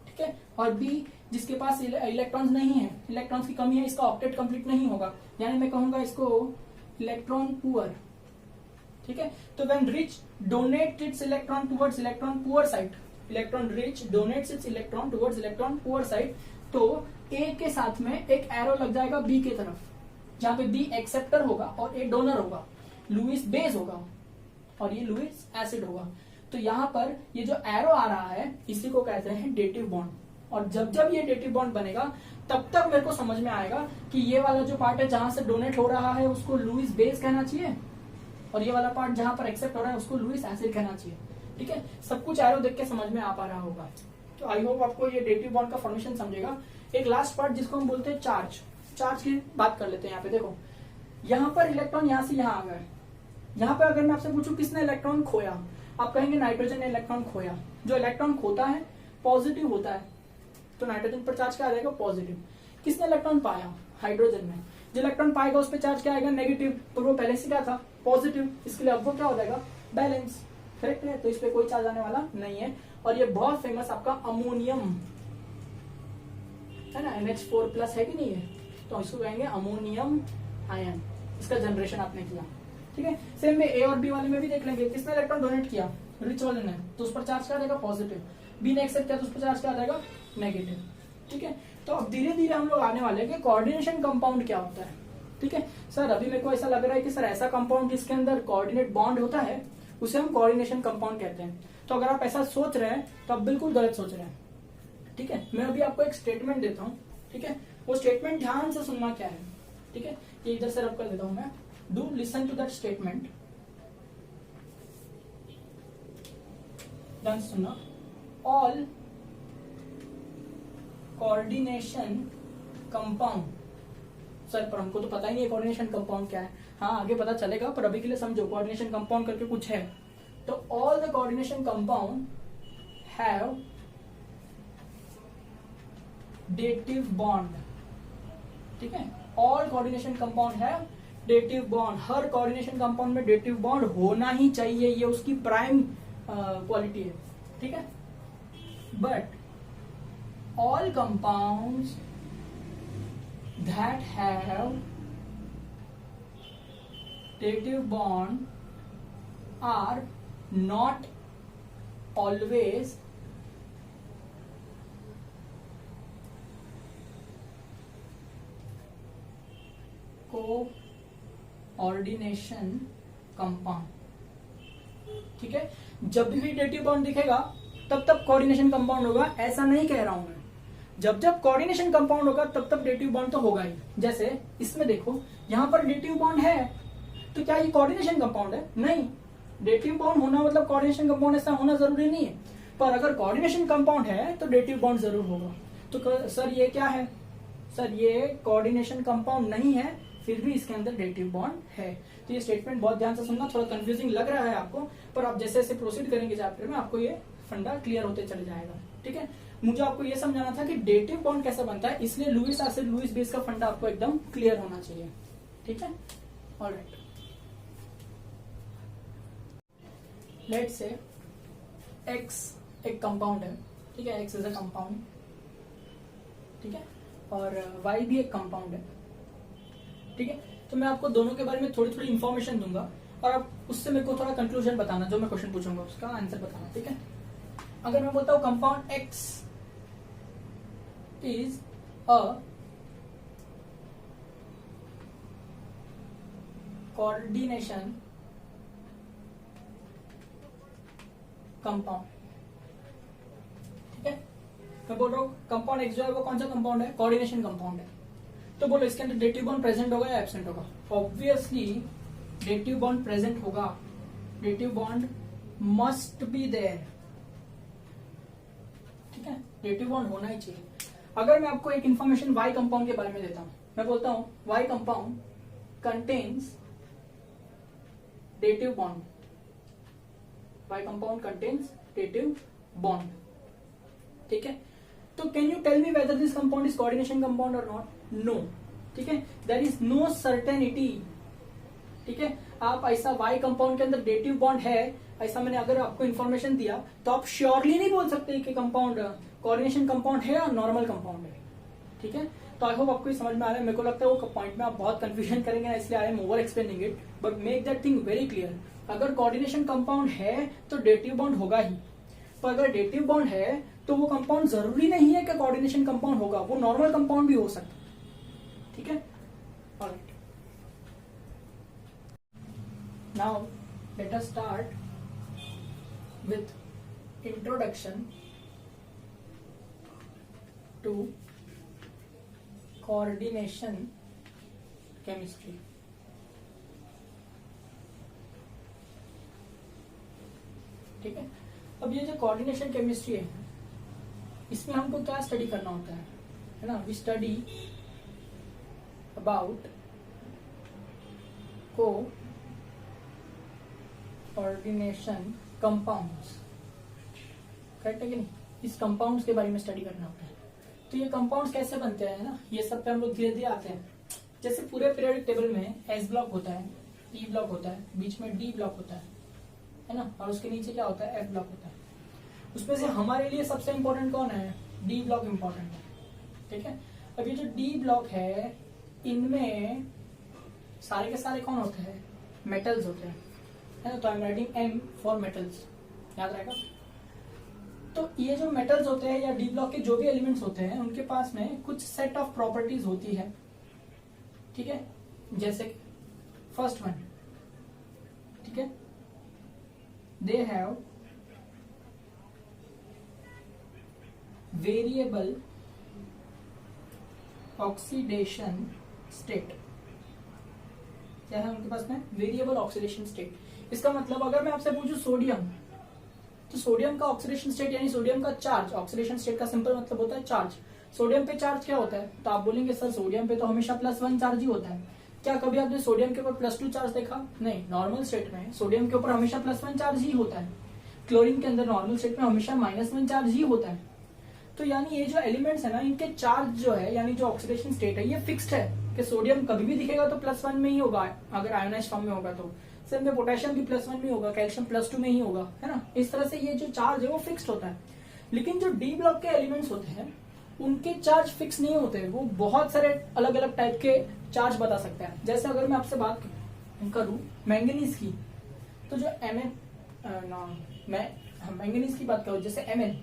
ठीक है। और बी जिसके पास इलेक्ट्रॉन्स नहीं है, इलेक्ट्रॉन्स की कमी है, इसका ऑक्टेट कंप्लीट नहीं होगा, यानी मैं कहूंगा इसको इलेक्ट्रॉन पुअर, ठीक है। तो when rich donate its electron towards electron poor side, electron rich donates its electron towards electron poor side, तो ए के साथ में एक एरो लग जाएगा बी की तरफ, जहां पे बी एक्सेप्टर होगा और ए डोनर होगा, लुईस बेस होगा और ये लुईस एसिड होगा। तो यहाँ पर ये जो एरो आ रहा है इसी को कहते हैं डेटिव बॉन्ड। और जब जब ये डेटिव बॉन्ड बनेगा तब तक मेरे को समझ में आएगा कि ये वाला जो पार्ट है जहां से डोनेट हो रहा है उसको लुईस बेस कहना चाहिए और ये वाला पार्ट जहां पर एक्सेप्ट हो रहा है उसको लुईस एसिड कहना चाहिए, ठीक है। सब कुछ एरो देख के समझ में आ पा रहा होगा। तो आई होप आपको ये डेटिव बॉन्ड का फॉर्मेशन समझेगा। एक लास्ट पार्ट जिसको हम बोलते हैं चार्ज, चार्ज की बात कर लेते हैं। यहाँ पे देखो, यहाँ पर इलेक्ट्रॉन यहाँ से यहाँ आ गए, यहाँ पे अगर मैं आपसे पूछूं किसने इलेक्ट्रॉन खोया, आप कहेंगे नाइट्रोजन ने इलेक्ट्रॉन खोया। जो इलेक्ट्रॉन खोता है पॉजिटिव होता है, तो नाइट्रोजन पर चार्ज क्या आ जाएगा? पॉजिटिव। किसने इलेक्ट्रॉन पाया? हाइड्रोजन ने। जो इलेक्ट्रॉन पाएगा उस पर चार्ज क्या आएगा? नेगेटिव। तो वो पहले से क्या था? पॉजिटिव। इसके लिए अब वो क्या हो जाएगा? बैलेंस। करेक्ट है, तो इस पे कोई चार्ज आने वाला नहीं है। और ये बहुत फेमस आपका अमोनियम है ना, NH4+ है कि नहीं है, तो इसको कहेंगे अमोनियम आयन। इसका जनरेशन आपने किया, ठीक है। सेम में ए और बी वाले में भी देख लेंगे, किसने इलेक्ट्रॉन डोनेट किया? रिच वाले ने, तो उस पर चार्ज क्या आ जाएगा? पॉजिटिव। बी ने एक्सेप्ट किया तो उस पर चार्ज क्या आ जाएगा? नेगेटिव, ठीक है। तो अब धीरे धीरे हम लोग आने वाले हैं कि कोऑर्डिनेशन कंपाउंड क्या होता है, ठीक है। सर अभी मेरे को ऐसा लग रहा है कि सर ऐसा कंपाउंड जिसके अंदर कोऑर्डिनेट बॉन्ड होता है उसे हम कोऑर्डिनेशन कंपाउंड कहते हैं। तो अगर आप ऐसा सोच रहे हैं तो आप बिल्कुल गलत सोच रहे हैं, ठीक है। मैं अभी आपको एक स्टेटमेंट देता हूँ, ठीक है। वो स्टेटमेंट ध्यान से सुनना क्या है, ठीक है। ये इधर से रब कर देता हूं मैं। Do listen to that statement, ध्यान से सुनना। ऑल कोऑर्डिनेशन कंपाउंड, सर पर हमको तो पता ही नहीं है कोऑर्डिनेशन कंपाउंड क्या है। हाँ आगे पता चलेगा, पर अभी के लिए समझो कोऑर्डिनेशन कंपाउंड करके कुछ है। तो all the coordination compound have dative bond, ठीक है। ऑल कोऑर्डिनेशन कंपाउंड है डेटिव बॉन्ड। हर कोऑर्डिनेशन कंपाउंड में डेटिव बॉन्ड होना ही चाहिए, ये उसकी प्राइम क्वालिटी है, ठीक है। But all compounds that have dative bond are not always coordination compound, ठीक है। जब भी डेटिव बॉन्ड दिखेगा तब तब कोऑर्डिनेशन कंपाउंड होगा, ऐसा नहीं कह रहा हूं मैं। जब जब कोऑर्डिनेशन कंपाउंड होगा तब तब डेटिव बॉन्ड तो होगा ही। जैसे इसमें देखो, यहां पर डेटिव बॉन्ड है तो क्या ये कोऑर्डिनेशन कंपाउंड है? नहीं। डेटिव बॉन्ड होना मतलब कोऑर्डिनेशन कंपाउंड ऐसा होना जरूरी नहीं है। पर अगर कोऑर्डिनेशन कंपाउंड है तो डेटिव बॉन्ड जरूर होगा। तो सर ये क्या है? सर ये कोऑर्डिनेशन कंपाउंड नहीं है, फिर भी इसके अंदर डेटिव बॉन्ड है। तो ये स्टेटमेंट बहुत ध्यान से सुनना, थोड़ा कंफ्यूजिंग लग रहा है आपको, पर आप जैसे जैसे प्रोसीड करेंगे चैप्टर में आपको ये फंडा क्लियर होते चले जाएगा। ठीक है, मुझे आपको ये समझाना था कि डेटिव बॉन्ड कैसे बनता है, इसलिए लुईस एसिड लुईस बेस का फंडा आपको एकदम क्लियर होना चाहिए। ठीक है, ऑलराइट। लेट्स से X एक कंपाउंड है, ठीक है, X इज अ कंपाउंड, ठीक है, और Y भी एक कंपाउंड है, ठीक है। तो मैं आपको दोनों के बारे में थोड़ी थोड़ी इंफॉर्मेशन दूंगा और आप उससे मेरे को थोड़ा कंक्लूजन बताना, जो मैं क्वेश्चन पूछूंगा उसका आंसर बताना, ठीक है। अगर मैं बोलता हूं compound X is a coordination compound, ठीक है। मैं बोल रहा हूँ कंपाउंड X जो है वो कौन सा कंपाउंड है? कोऑर्डिनेशन कंपाउंड है। तो बोलो इसके अंदर डेटिव बॉन्ड प्रेजेंट होगा या एब्सेंट होगा? ऑब्वियसली डेटिव बॉन्ड प्रेजेंट होगा, dative bond must be there, ठीक है, डेटिव बॉन्ड होना ही चाहिए। अगर मैं आपको एक इंफॉर्मेशन Y कंपाउंड के बारे में देता हूं, मैं बोलता हूं Y compound contains dative bond, Y compound contains dative bond, ठीक है। तो can you tell me whether this compound is coordination compound और नॉट? नो, ठीक है, देयर इज नो सर्टेनिटी, ठीक है। आप ऐसा Y कंपाउंड के अंदर डेटिव बॉन्ड है ऐसा मैंने अगर आपको इन्फॉर्मेशन दिया तो आप श्योरली नहीं बोल सकते कि कंपाउंड कोऑर्डिनेशन कंपाउंड है या नॉर्मल कंपाउंड है, ठीक है। तो आई होप आपको ये समझ में आ रहा है। मेरे को लगता है वो पॉइंट में आप बहुत कंफ्यूजन करेंगे, इसलिए I am over explaining it, but make that thing very clear. अगर कोऑर्डिनेशन कंपाउंड है तो डेटिव बॉन्ड होगा ही, पर अगर डेटिव बॉन्ड है तो वो कंपाउंड जरूरी नहीं है कि कोऑर्डिनेशन कंपाउंड होगा, वो नॉर्मल कंपाउंड भी हो सकता है, ठीक है। Alright, now let us start with introduction to coordination chemistry. ठीक है, अब ये जो कोऑर्डिनेशन केमिस्ट्री है इसमें हमको क्या स्टडी करना होता है ना? We study about coordination compounds, correct है कि नहीं? इस कंपाउंड्स के बारे में स्टडी करना होता है। तो ये कंपाउंड्स कैसे बनते हैं ना, ये सब पे हम लोग धीरे धीरे आते हैं। जैसे पूरे पीरियोडिक टेबल में S ब्लॉक होता है, P ब्लॉक होता है, बीच में D ब्लॉक होता है ना, और उसके नीचे क्या होता है? F ब्लॉक होता है। उसमें से हमारे लिए सबसे इंपॉर्टेंट कौन है? D ब्लॉक इंपॉर्टेंट है, ठीक है। अब ये जो D ब्लॉक है इनमें सारे के सारे कौन होते हैं? मेटल्स होते हैं, है ना। तो I am writing M for metals, याद रहेगा। तो ये जो मेटल्स होते हैं या डी ब्लॉक के जो भी एलिमेंट्स होते हैं उनके पास में कुछ सेट ऑफ प्रॉपर्टीज होती है, ठीक है। जैसे फर्स्ट वन, ठीक है, they have variable oxidation state. क्या है उनके पास में? Variable oxidation state. इसका मतलब अगर मैं आपसे पूछूं सोडियम, तो सोडियम का ऑक्सीडेशन स्टेट यानी सोडियम का चार्ज, ऑक्सीडेशन स्टेट का सिंपल मतलब होता है चार्ज। सोडियम पे चार्ज क्या होता है? तो आप बोलेंगे सर सोडियम पे तो हमेशा +1 चार्ज ही होता है। क्या कभी आपने सोडियम के ऊपर +2 चार्ज देखा? नहीं, नॉर्मल स्टेट में सोडियम के ऊपर हमेशा +1 चार्ज ही होता है। क्लोरीन के अंदर नॉर्मल स्टेट में हमेशा -1 चार्ज ही होता है। तो यानी ये जो एलिमेंट्स है ना, इनके चार्ज जो है यानी जो ऑक्सीडेशन स्टेट है ये फिक्स्ड है कि सोडियम कभी भी दिखेगा तो +1 में ही होगा अगर आयोनाइज्ड फॉर्म में होगा तो। सेम में पोटेशियम भी +1 में होगा, कैल्शियम +2 में ही होगा, है ना। इस तरह से ये जो चार्ज है वो फिक्स्ड होता है। लेकिन जो डी ब्लॉक के एलिमेंट्स होते हैं उनके चार्ज फिक्स नहीं होते, वो बहुत सारे अलग अलग टाइप के चार्ज बता सकते हैं। जैसे अगर मैं आपसे बात करूं मैंगनीज की, तो जो मैंगनीज की बात करूं जैसे Mn,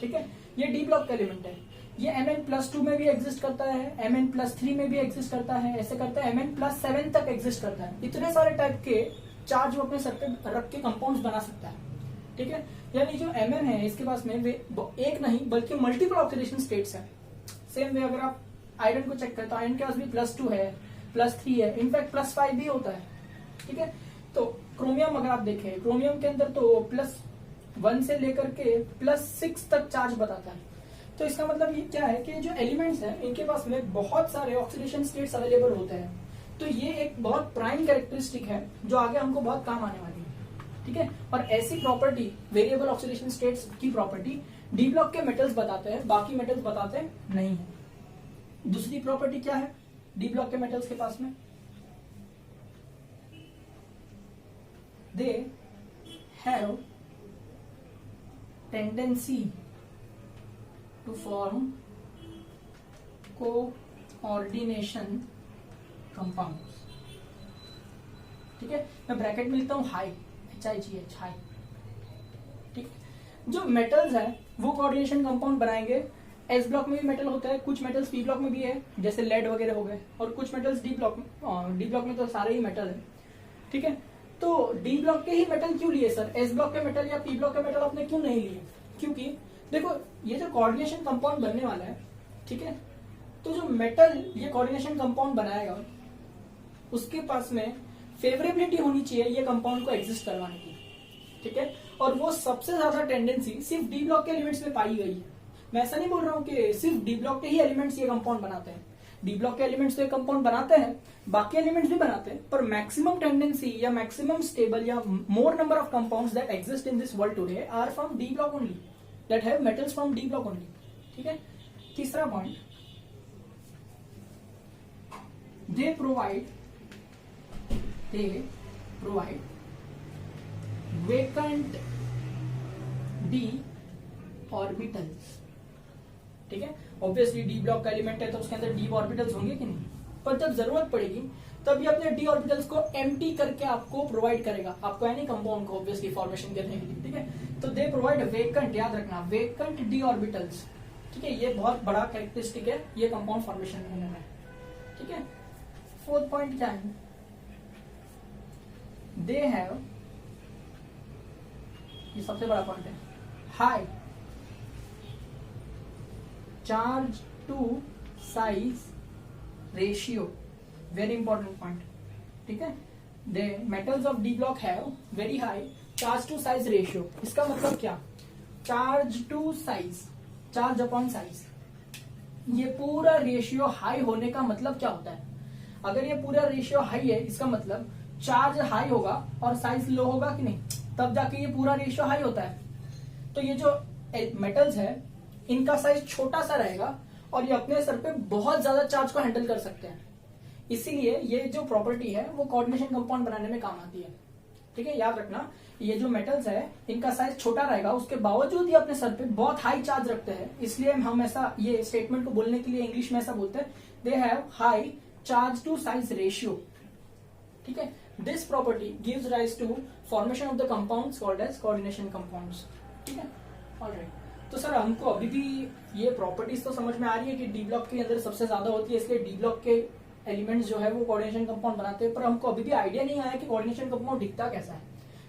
ठीक है, ये डी ब्लॉक का एलिमेंट है। ये Mn+2 में भी एग्जिस्ट करता है, Mn+3 में भी एग्जिस्ट करता है, ऐसे करता है Mn+7 तक एग्जिस्ट करता है। इतने सारे टाइप के चार्ज वो अपने सर पे रख के कंपाउंड्स बना सकता है, ठीक है। यानी जो Mn है इसके पास में वे एक नहीं बल्कि मल्टीपल ऑक्सीडेशन स्टेट्स है। सेम वे अगर आप आयरन को चेक करें तो आयरन के पास भी +2 है, +3 है, इनफैक्ट +5 भी होता है, ठीक है। तो क्रोमियम अगर आप देखें, क्रोमियम के अंदर तो 1 से लेकर के +6 तक चार्ज बताता है। तो इसका मतलब ये क्या है कि जो एलिमेंट्स हैं इनके पास में बहुत सारे ऑक्सीडेशन स्टेट्स अवेलेबल होते हैं। तो ये एक बहुत प्राइम कैरेक्टरिस्टिक है जो आगे हमको बहुत काम आने वाली है, ठीक है। और ऐसी प्रॉपर्टी वेरिएबल ऑक्सीडेशन स्टेट्स की प्रॉपर्टी डी ब्लॉक के मेटल्स बताते हैं, बाकी मेटल्स बताते नहीं है। दूसरी प्रॉपर्टी क्या है डी ब्लॉक के मेटल्स के पास में, they have tendency to form coordination compounds, ठीक है। मैं ब्रैकेट में लिखता हूं हाई, HIGH हाई, ठीक है। जो मेटल्स है वो कोऑर्डिनेशन कंपाउंड बनाएंगे। एस ब्लॉक में भी मेटल होता है, कुछ मेटल्स पी ब्लॉक में भी है जैसे लेड वगैरह हो गए, और कुछ मेटल्स डी ब्लॉक में तो सारे ही मेटल है, ठीक है। तो डी ब्लॉक के ही मेटल क्यों लिए सर, एस ब्लॉक के मेटल या पी ब्लॉक के मेटल आपने क्यों नहीं लिए? क्योंकि देखो ये जो कोऑर्डिनेशन कंपाउंड बनने वाला है, ठीक है, तो जो मेटल ये कोऑर्डिनेशन कंपाउंड बनाएगा उसके पास में फेवरेबिलिटी होनी चाहिए ये कंपाउंड को एग्जिस्ट करवाने की, ठीक है। और वो सबसे ज्यादा टेंडेंसी सिर्फ डी ब्लॉक के एलिमेंट्स में पाई गई है। मैं ऐसा नहीं बोल रहा हूं कि सिर्फ डी ब्लॉक के ही एलिमेंट्स ये कंपाउंड बनाते हैं, डी ब्लॉक के एलिमेंट्स तो ये कंपाउंड बनाते हैं, बाकी एलिमेंट्स भी बनाते हैं, पर मैक्सिमम टेंडेंसी या मैक्सिमम स्टेबल या more number of compounds that exist in this world today are from D block only, that have metals from D block only, ठीक है। तीसरा point, they provide vacant D orbitals, ठीक है। Obviously D block का element है तो उसके अंदर डी ऑर्बिटल्स होंगे कि नहीं, पर जब जरूरत पड़ेगी तब ये अपने डी ऑर्बिटल्स को एम्प्टी करके आपको प्रोवाइड करेगा, आपको यानी कंपाउंड को ऑब्वियसली फॉर्मेशन करने के लिए, ठीक है। तो दे प्रोवाइड वेकेंट, याद रखना वेकेंट डी ऑर्बिटल्स, ठीक है। ये बहुत बड़ा कैरेक्टरिस्टिक है ये कंपाउंड फॉर्मेशन होने में, ठीक है। फोर्थ पॉइंट क्या है, दे हैव, ये सबसे बड़ा पॉइंट है, high charge to size ratio, very important point, ठीक है। The metals of D block have very high charge to size ratio. इसका मतलब क्या, charge to size, charge upon size, ये पूरा रेशियो हाई होने का मतलब क्या होता है? अगर ये पूरा रेशियो हाई है इसका मतलब चार्ज हाई होगा और साइज लो होगा कि नहीं, तब जाके ये पूरा रेशियो हाई होता है। तो ये जो मेटल्स है इनका साइज छोटा सा रहेगा और ये अपने सर पे बहुत ज्यादा चार्ज को हैंडल कर सकते हैं, इसीलिए ये जो प्रॉपर्टी है वो कोऑर्डिनेशन कंपाउंड बनाने में काम आती है, ठीक है। याद रखना ये जो मेटल्स है इनका साइज छोटा रहेगा, उसके बावजूद ये अपने सर पे बहुत हाई चार्ज रखते हैं, इसलिए हम ऐसा ये स्टेटमेंट को बोलने के लिए इंग्लिश में ऐसा बोलते हैं, they have high charge to size ratio, ठीक है। This property gives rise to formation of the compounds called as coordination compounds, ठीक है। ऑलराइट, तो सर हमको अभी भी ये प्रॉपर्टीज तो समझ में आ रही है कि डी ब्लॉक के अंदर सबसे ज्यादा होती है, इसलिए डी ब्लॉक के एलिमेंट्स जो है वो कोऑर्डिनेशन कंपाउंड बनाते हैं, पर हमको अभी भी आइडिया नहीं आया कि कोऑर्डिनेशन कंपाउंड दिखता कैसा है,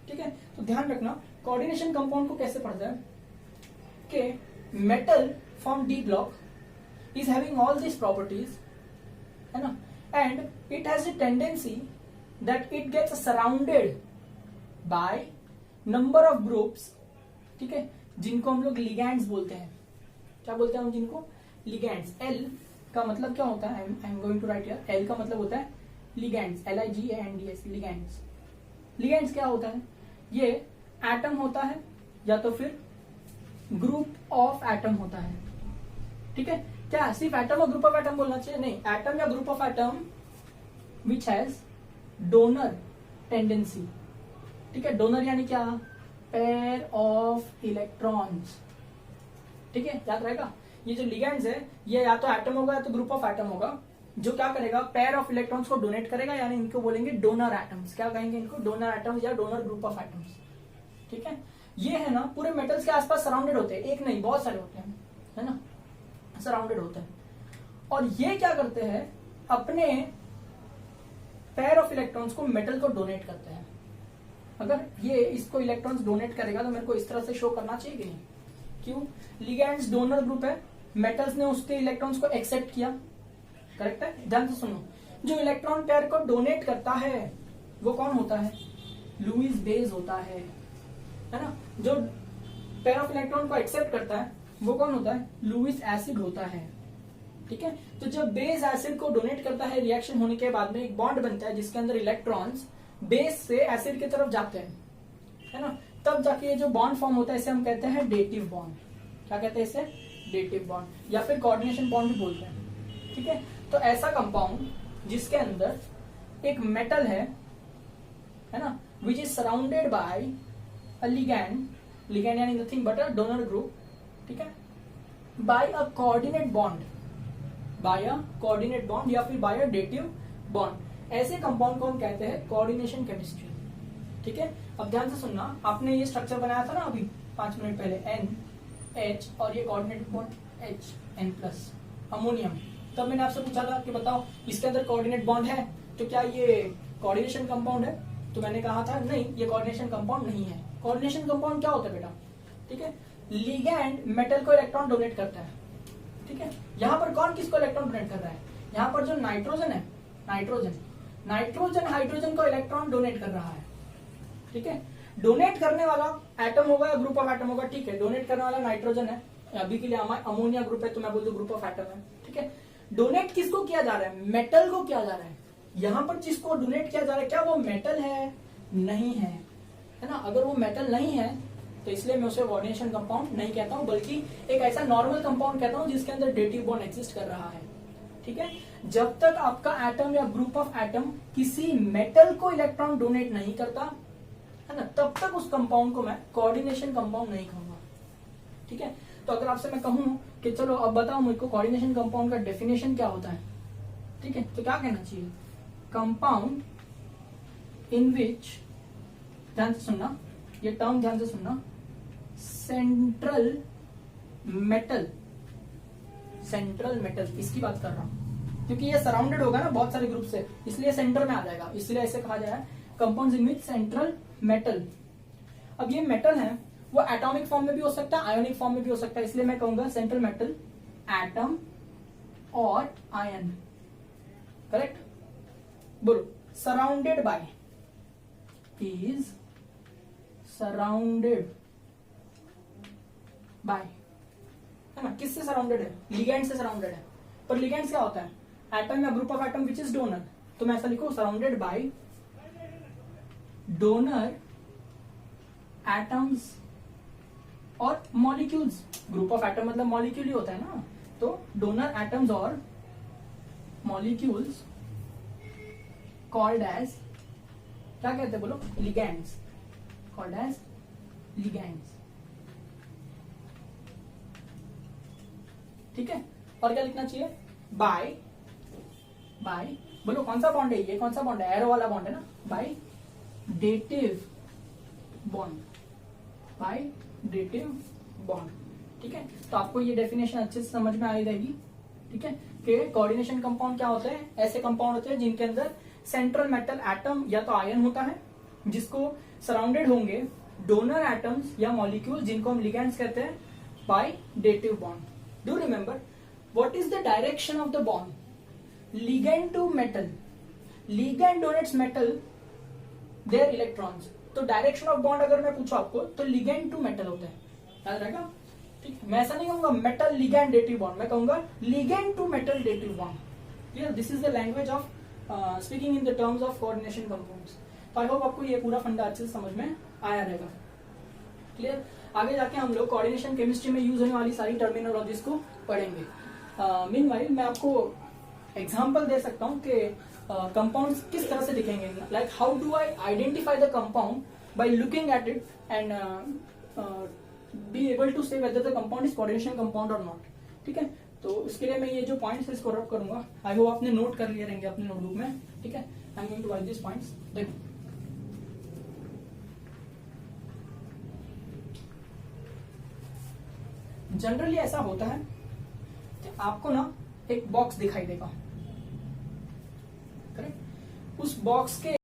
ठीक है। तो ध्यान रखना कोऑर्डिनेशन कंपाउंड को कैसे पढ़ते हैं कि metal from D block is having all this properties, है ना, and it has a tendency that it gets surrounded by number of groups, ठीक है, जिनको हम लोग लिगैंड्स बोलते हैं। क्या बोलते हैं हम जिनको? लिगैंड्स। एल का मतलब क्या होता है? I am going to write here, L का मतलब होता है लिगैंड्स, LIGANDS, लिगैंड्स। लिगैंड्स क्या होता है? ये एटम होता है या तो फिर ग्रुप ऑफ एटम होता है, ठीक है। क्या सिर्फ एटम और ग्रुप ऑफ एटम बोलना चाहिए? नहीं, एटम या group of atom which has donor tendency, ठीक है। डोनर यानी क्या? पेयर ऑफ इलेक्ट्रॉन्स, ठीक है, याद रहेगा। ये जो लिगैंड्स है ये या तो एटम होगा या तो ग्रुप ऑफ एटम होगा, जो क्या करेगा? पेयर ऑफ इलेक्ट्रॉन्स को डोनेट करेगा, यानी इनको बोलेंगे डोनर एटम्स। क्या कहेंगे इनको? डोनर एटम्स या डोनर ग्रुप ऑफ एटम्स, ठीक है। ये है ना पूरे मेटल्स के आसपास सराउंडेड होते हैं, एक नहीं बहुत सारे होते हैं, है ना, सराउंडेड होते हैं। और ये क्या करते हैं? अपने पेयर ऑफ इलेक्ट्रॉन्स को मेटल को डोनेट करते हैं। अगर ये इसको इलेक्ट्रॉन्स डोनेट करेगा तो मेरे को इस तरह से शो करना चाहिए कि नहीं? क्यों? लिगैंड्स डोनर ग्रुप है, मेटल्स ने उसके इलेक्ट्रॉन्स को एक्सेप्ट किया, करेक्ट है। ध्यान से सुनो, जो इलेक्ट्रॉन पेयर को डोनेट करता है वो कौन होता है? लुईस बेज होता है ना। जो पेयर ऑफ इलेक्ट्रॉन को एक्सेप्ट करता है वो कौन होता है, लुईस एसिड होता है। ठीक है, तो जब बेस एसिड को डोनेट करता है, रिएक्शन होने के बाद में एक बॉन्ड बनता है जिसके अंदर इलेक्ट्रॉन्स बेस से एसिड की तरफ जाते हैं, है ना, तब जाके ये जो बॉन्ड फॉर्म होता है इसे हम कहते हैं डेटिव बॉन्ड। क्या कहते हैं इसे, डेटिव बॉन्ड, या फिर कोऑर्डिनेशन बॉन्ड भी बोलते हैं। ठीक है, तो ऐसा कंपाउंड जिसके अंदर एक मेटल है ना, which is surrounded by a ligand, ligand यानी nothing but a donor group, ठीक है, by a coordinate bond, by a coordinate bond या फिर बाय अ डेटिव बॉन्ड, ऐसे कंपाउंड को हम कहते हैं कोऑर्डिनेशन केमिस्ट्री। ठीक है, अब ध्यान से सुनना, आपने ये स्ट्रक्चर बनाया था ना अभी 5 मिनट पहले, NH और ये कोऑर्डिनेट बॉन्ड HN+, अमोनियम। तब मैंने आपसे पूछा था कि बताओ इसके अंदर कोऑर्डिनेट बॉन्ड है तो क्या ये कोऑर्डिनेशन कंपाउंड है, तो मैंने कहा था नहीं, ये कोऑर्डिनेशन कंपाउंड नहीं है। कोऑर्डिनेशन कंपाउंड क्या होता है बेटा, ठीक है, लिगैंड मेटल को इलेक्ट्रॉन डोनेट करता है। ठीक है, यहाँ पर कौन किसको इलेक्ट्रॉन डोनेट कर रहा है, यहाँ पर जो नाइट्रोजन है, नाइट्रोजन हाइड्रोजन को इलेक्ट्रॉन डोनेट कर रहा है। ठीक है, डोनेट करने वाला एटम होगा या ग्रुप ऑफ एटम होगा, ठीक है, डोनेट करने वाला नाइट्रोजन है, अभी के लिए अमोनिया ग्रुप है तो मैं बोल दूं ग्रुप ऑफ एटम है। ठीक है, डोनेट किसको किया जा रहा है, मेटल को किया जा रहा है। यहाँ पर जिसको डोनेट किया जा रहा है क्या वो मेटल है, नहीं है, है ना। अगर वो मेटल नहीं है तो इसलिए मैं उसे कोऑर्डिनेशन कंपाउंड नहीं कहता हूं, बल्कि एक ऐसा नॉर्मल कंपाउंड कहता हूं जिसके अंदर डेटिव बॉन्ड एग्जिस्ट कर रहा है। ठीक है, जब तक आपका एटम या ग्रुप ऑफ एटम किसी मेटल को इलेक्ट्रॉन डोनेट नहीं करता है ना, तब तक उस कंपाउंड को मैं कोऑर्डिनेशन कंपाउंड नहीं कहूंगा। ठीक है, तो अगर आपसे मैं कहूं कि चलो अब बताओ मुझको कोऑर्डिनेशन कंपाउंड का डेफिनेशन क्या होता है, ठीक है, तो क्या कहना चाहिए, कंपाउंड इन विच, ध्यान से सुनना, ये टर्म ध्यान से सुनना, सेंट्रल मेटल, सेंट्रल मेटल इसकी बात कर रहा हूं क्योंकि ये सराउंडेड होगा ना बहुत सारे ग्रुप से, इसलिए सेंटर में आ जाएगा, इसलिए ऐसे कहा जाए compounds in which central metal. अब ये मेटल है वो एटॉमिक फॉर्म में भी हो सकता है, आयोनिक फॉर्म में भी हो सकता है, इसलिए मैं कहूंगा सेंट्रल मेटल एटम और आयन। करेक्ट, बोलो, surrounded by, is surrounded bye, है ना, किससे सराउंडेड है, लिगैंड से सराउंडेड है। पर लिगैंड क्या होता है, एटम या group of atom which is donor, तो मैं ऐसा लिखूं सराउंडेड बाय डोनर एटम्स और मॉलिक्यूल्स। ग्रुप ऑफ एटम मतलब मॉलिक्यूल ही होता है ना, तो डोनर एटम्स और मॉलिक्यूल्स कॉल्ड एज, क्या कहते हैं बोलो, लिगैंड्स, कॉल्ड एज लिगैंड्स। ठीक है, और क्या लिखना चाहिए, बाय, बाय बोलो कौन सा बॉन्ड है, ये कौन सा बॉन्ड है, एरो वाला बॉन्ड है ना, by dative bond, by dative bond. ठीक है, तो आपको ये डेफिनेशन अच्छे से समझ में आ जाएगी। ठीक है, कि कोऑर्डिनेशन कंपाउंड क्या होते हैं, ऐसे कंपाउंड होते हैं जिनके अंदर सेंट्रल मेटल एटम या तो आयन होता है, जिसको सराउंडेड होंगे डोनर एटम्स या मॉलिक्यूल जिनको हम लिगैंड्स कहते हैं, by dative bond. Do remember what is the direction of the bond, ligand to metal, ligand donates metal their electrons, तो डायरेक्शन ऑफ बॉन्ड अगर मैं पूछूं आपको तो लिगैंड टू मेटल होता है, याद रहेगा। ठीक, मैं ऐसा नहीं कहूंगा मेटल लिगैंड डेटिव बॉन्ड, मैं कहूंगा ligand to metal dative bond. Clear, this is the language of speaking in the terms of coordination compounds. तो आई होप आपको ये पूरा फंडा अच्छे से समझ में आया रहेगा। क्लियर, आगे जाके हम लोग कोऑर्डिनेशन केमिस्ट्री में यूज होने वाली सारी टर्मिनोलॉजीज को पढ़ेंगे। मीनवाइल मैं आपको एग्जांपल दे सकता हूँ कि कंपाउंड्स किस तरह से दिखेंगे, like how do I identify the compound by looking at it and be able to say whether the compound is coordination compound और नॉट। ठीक है, तो इसके लिए मैं ये जो पॉइंट्स है इसको रब करूंगा, आई होप आपने नोट कर लिए रहेंगे अपने नोटबुक में। ठीक है, I am going to write this points. देखो, जनरली ऐसा होता है कि आपको ना एक बॉक्स दिखाई देगा, करेक्ट, उस बॉक्स के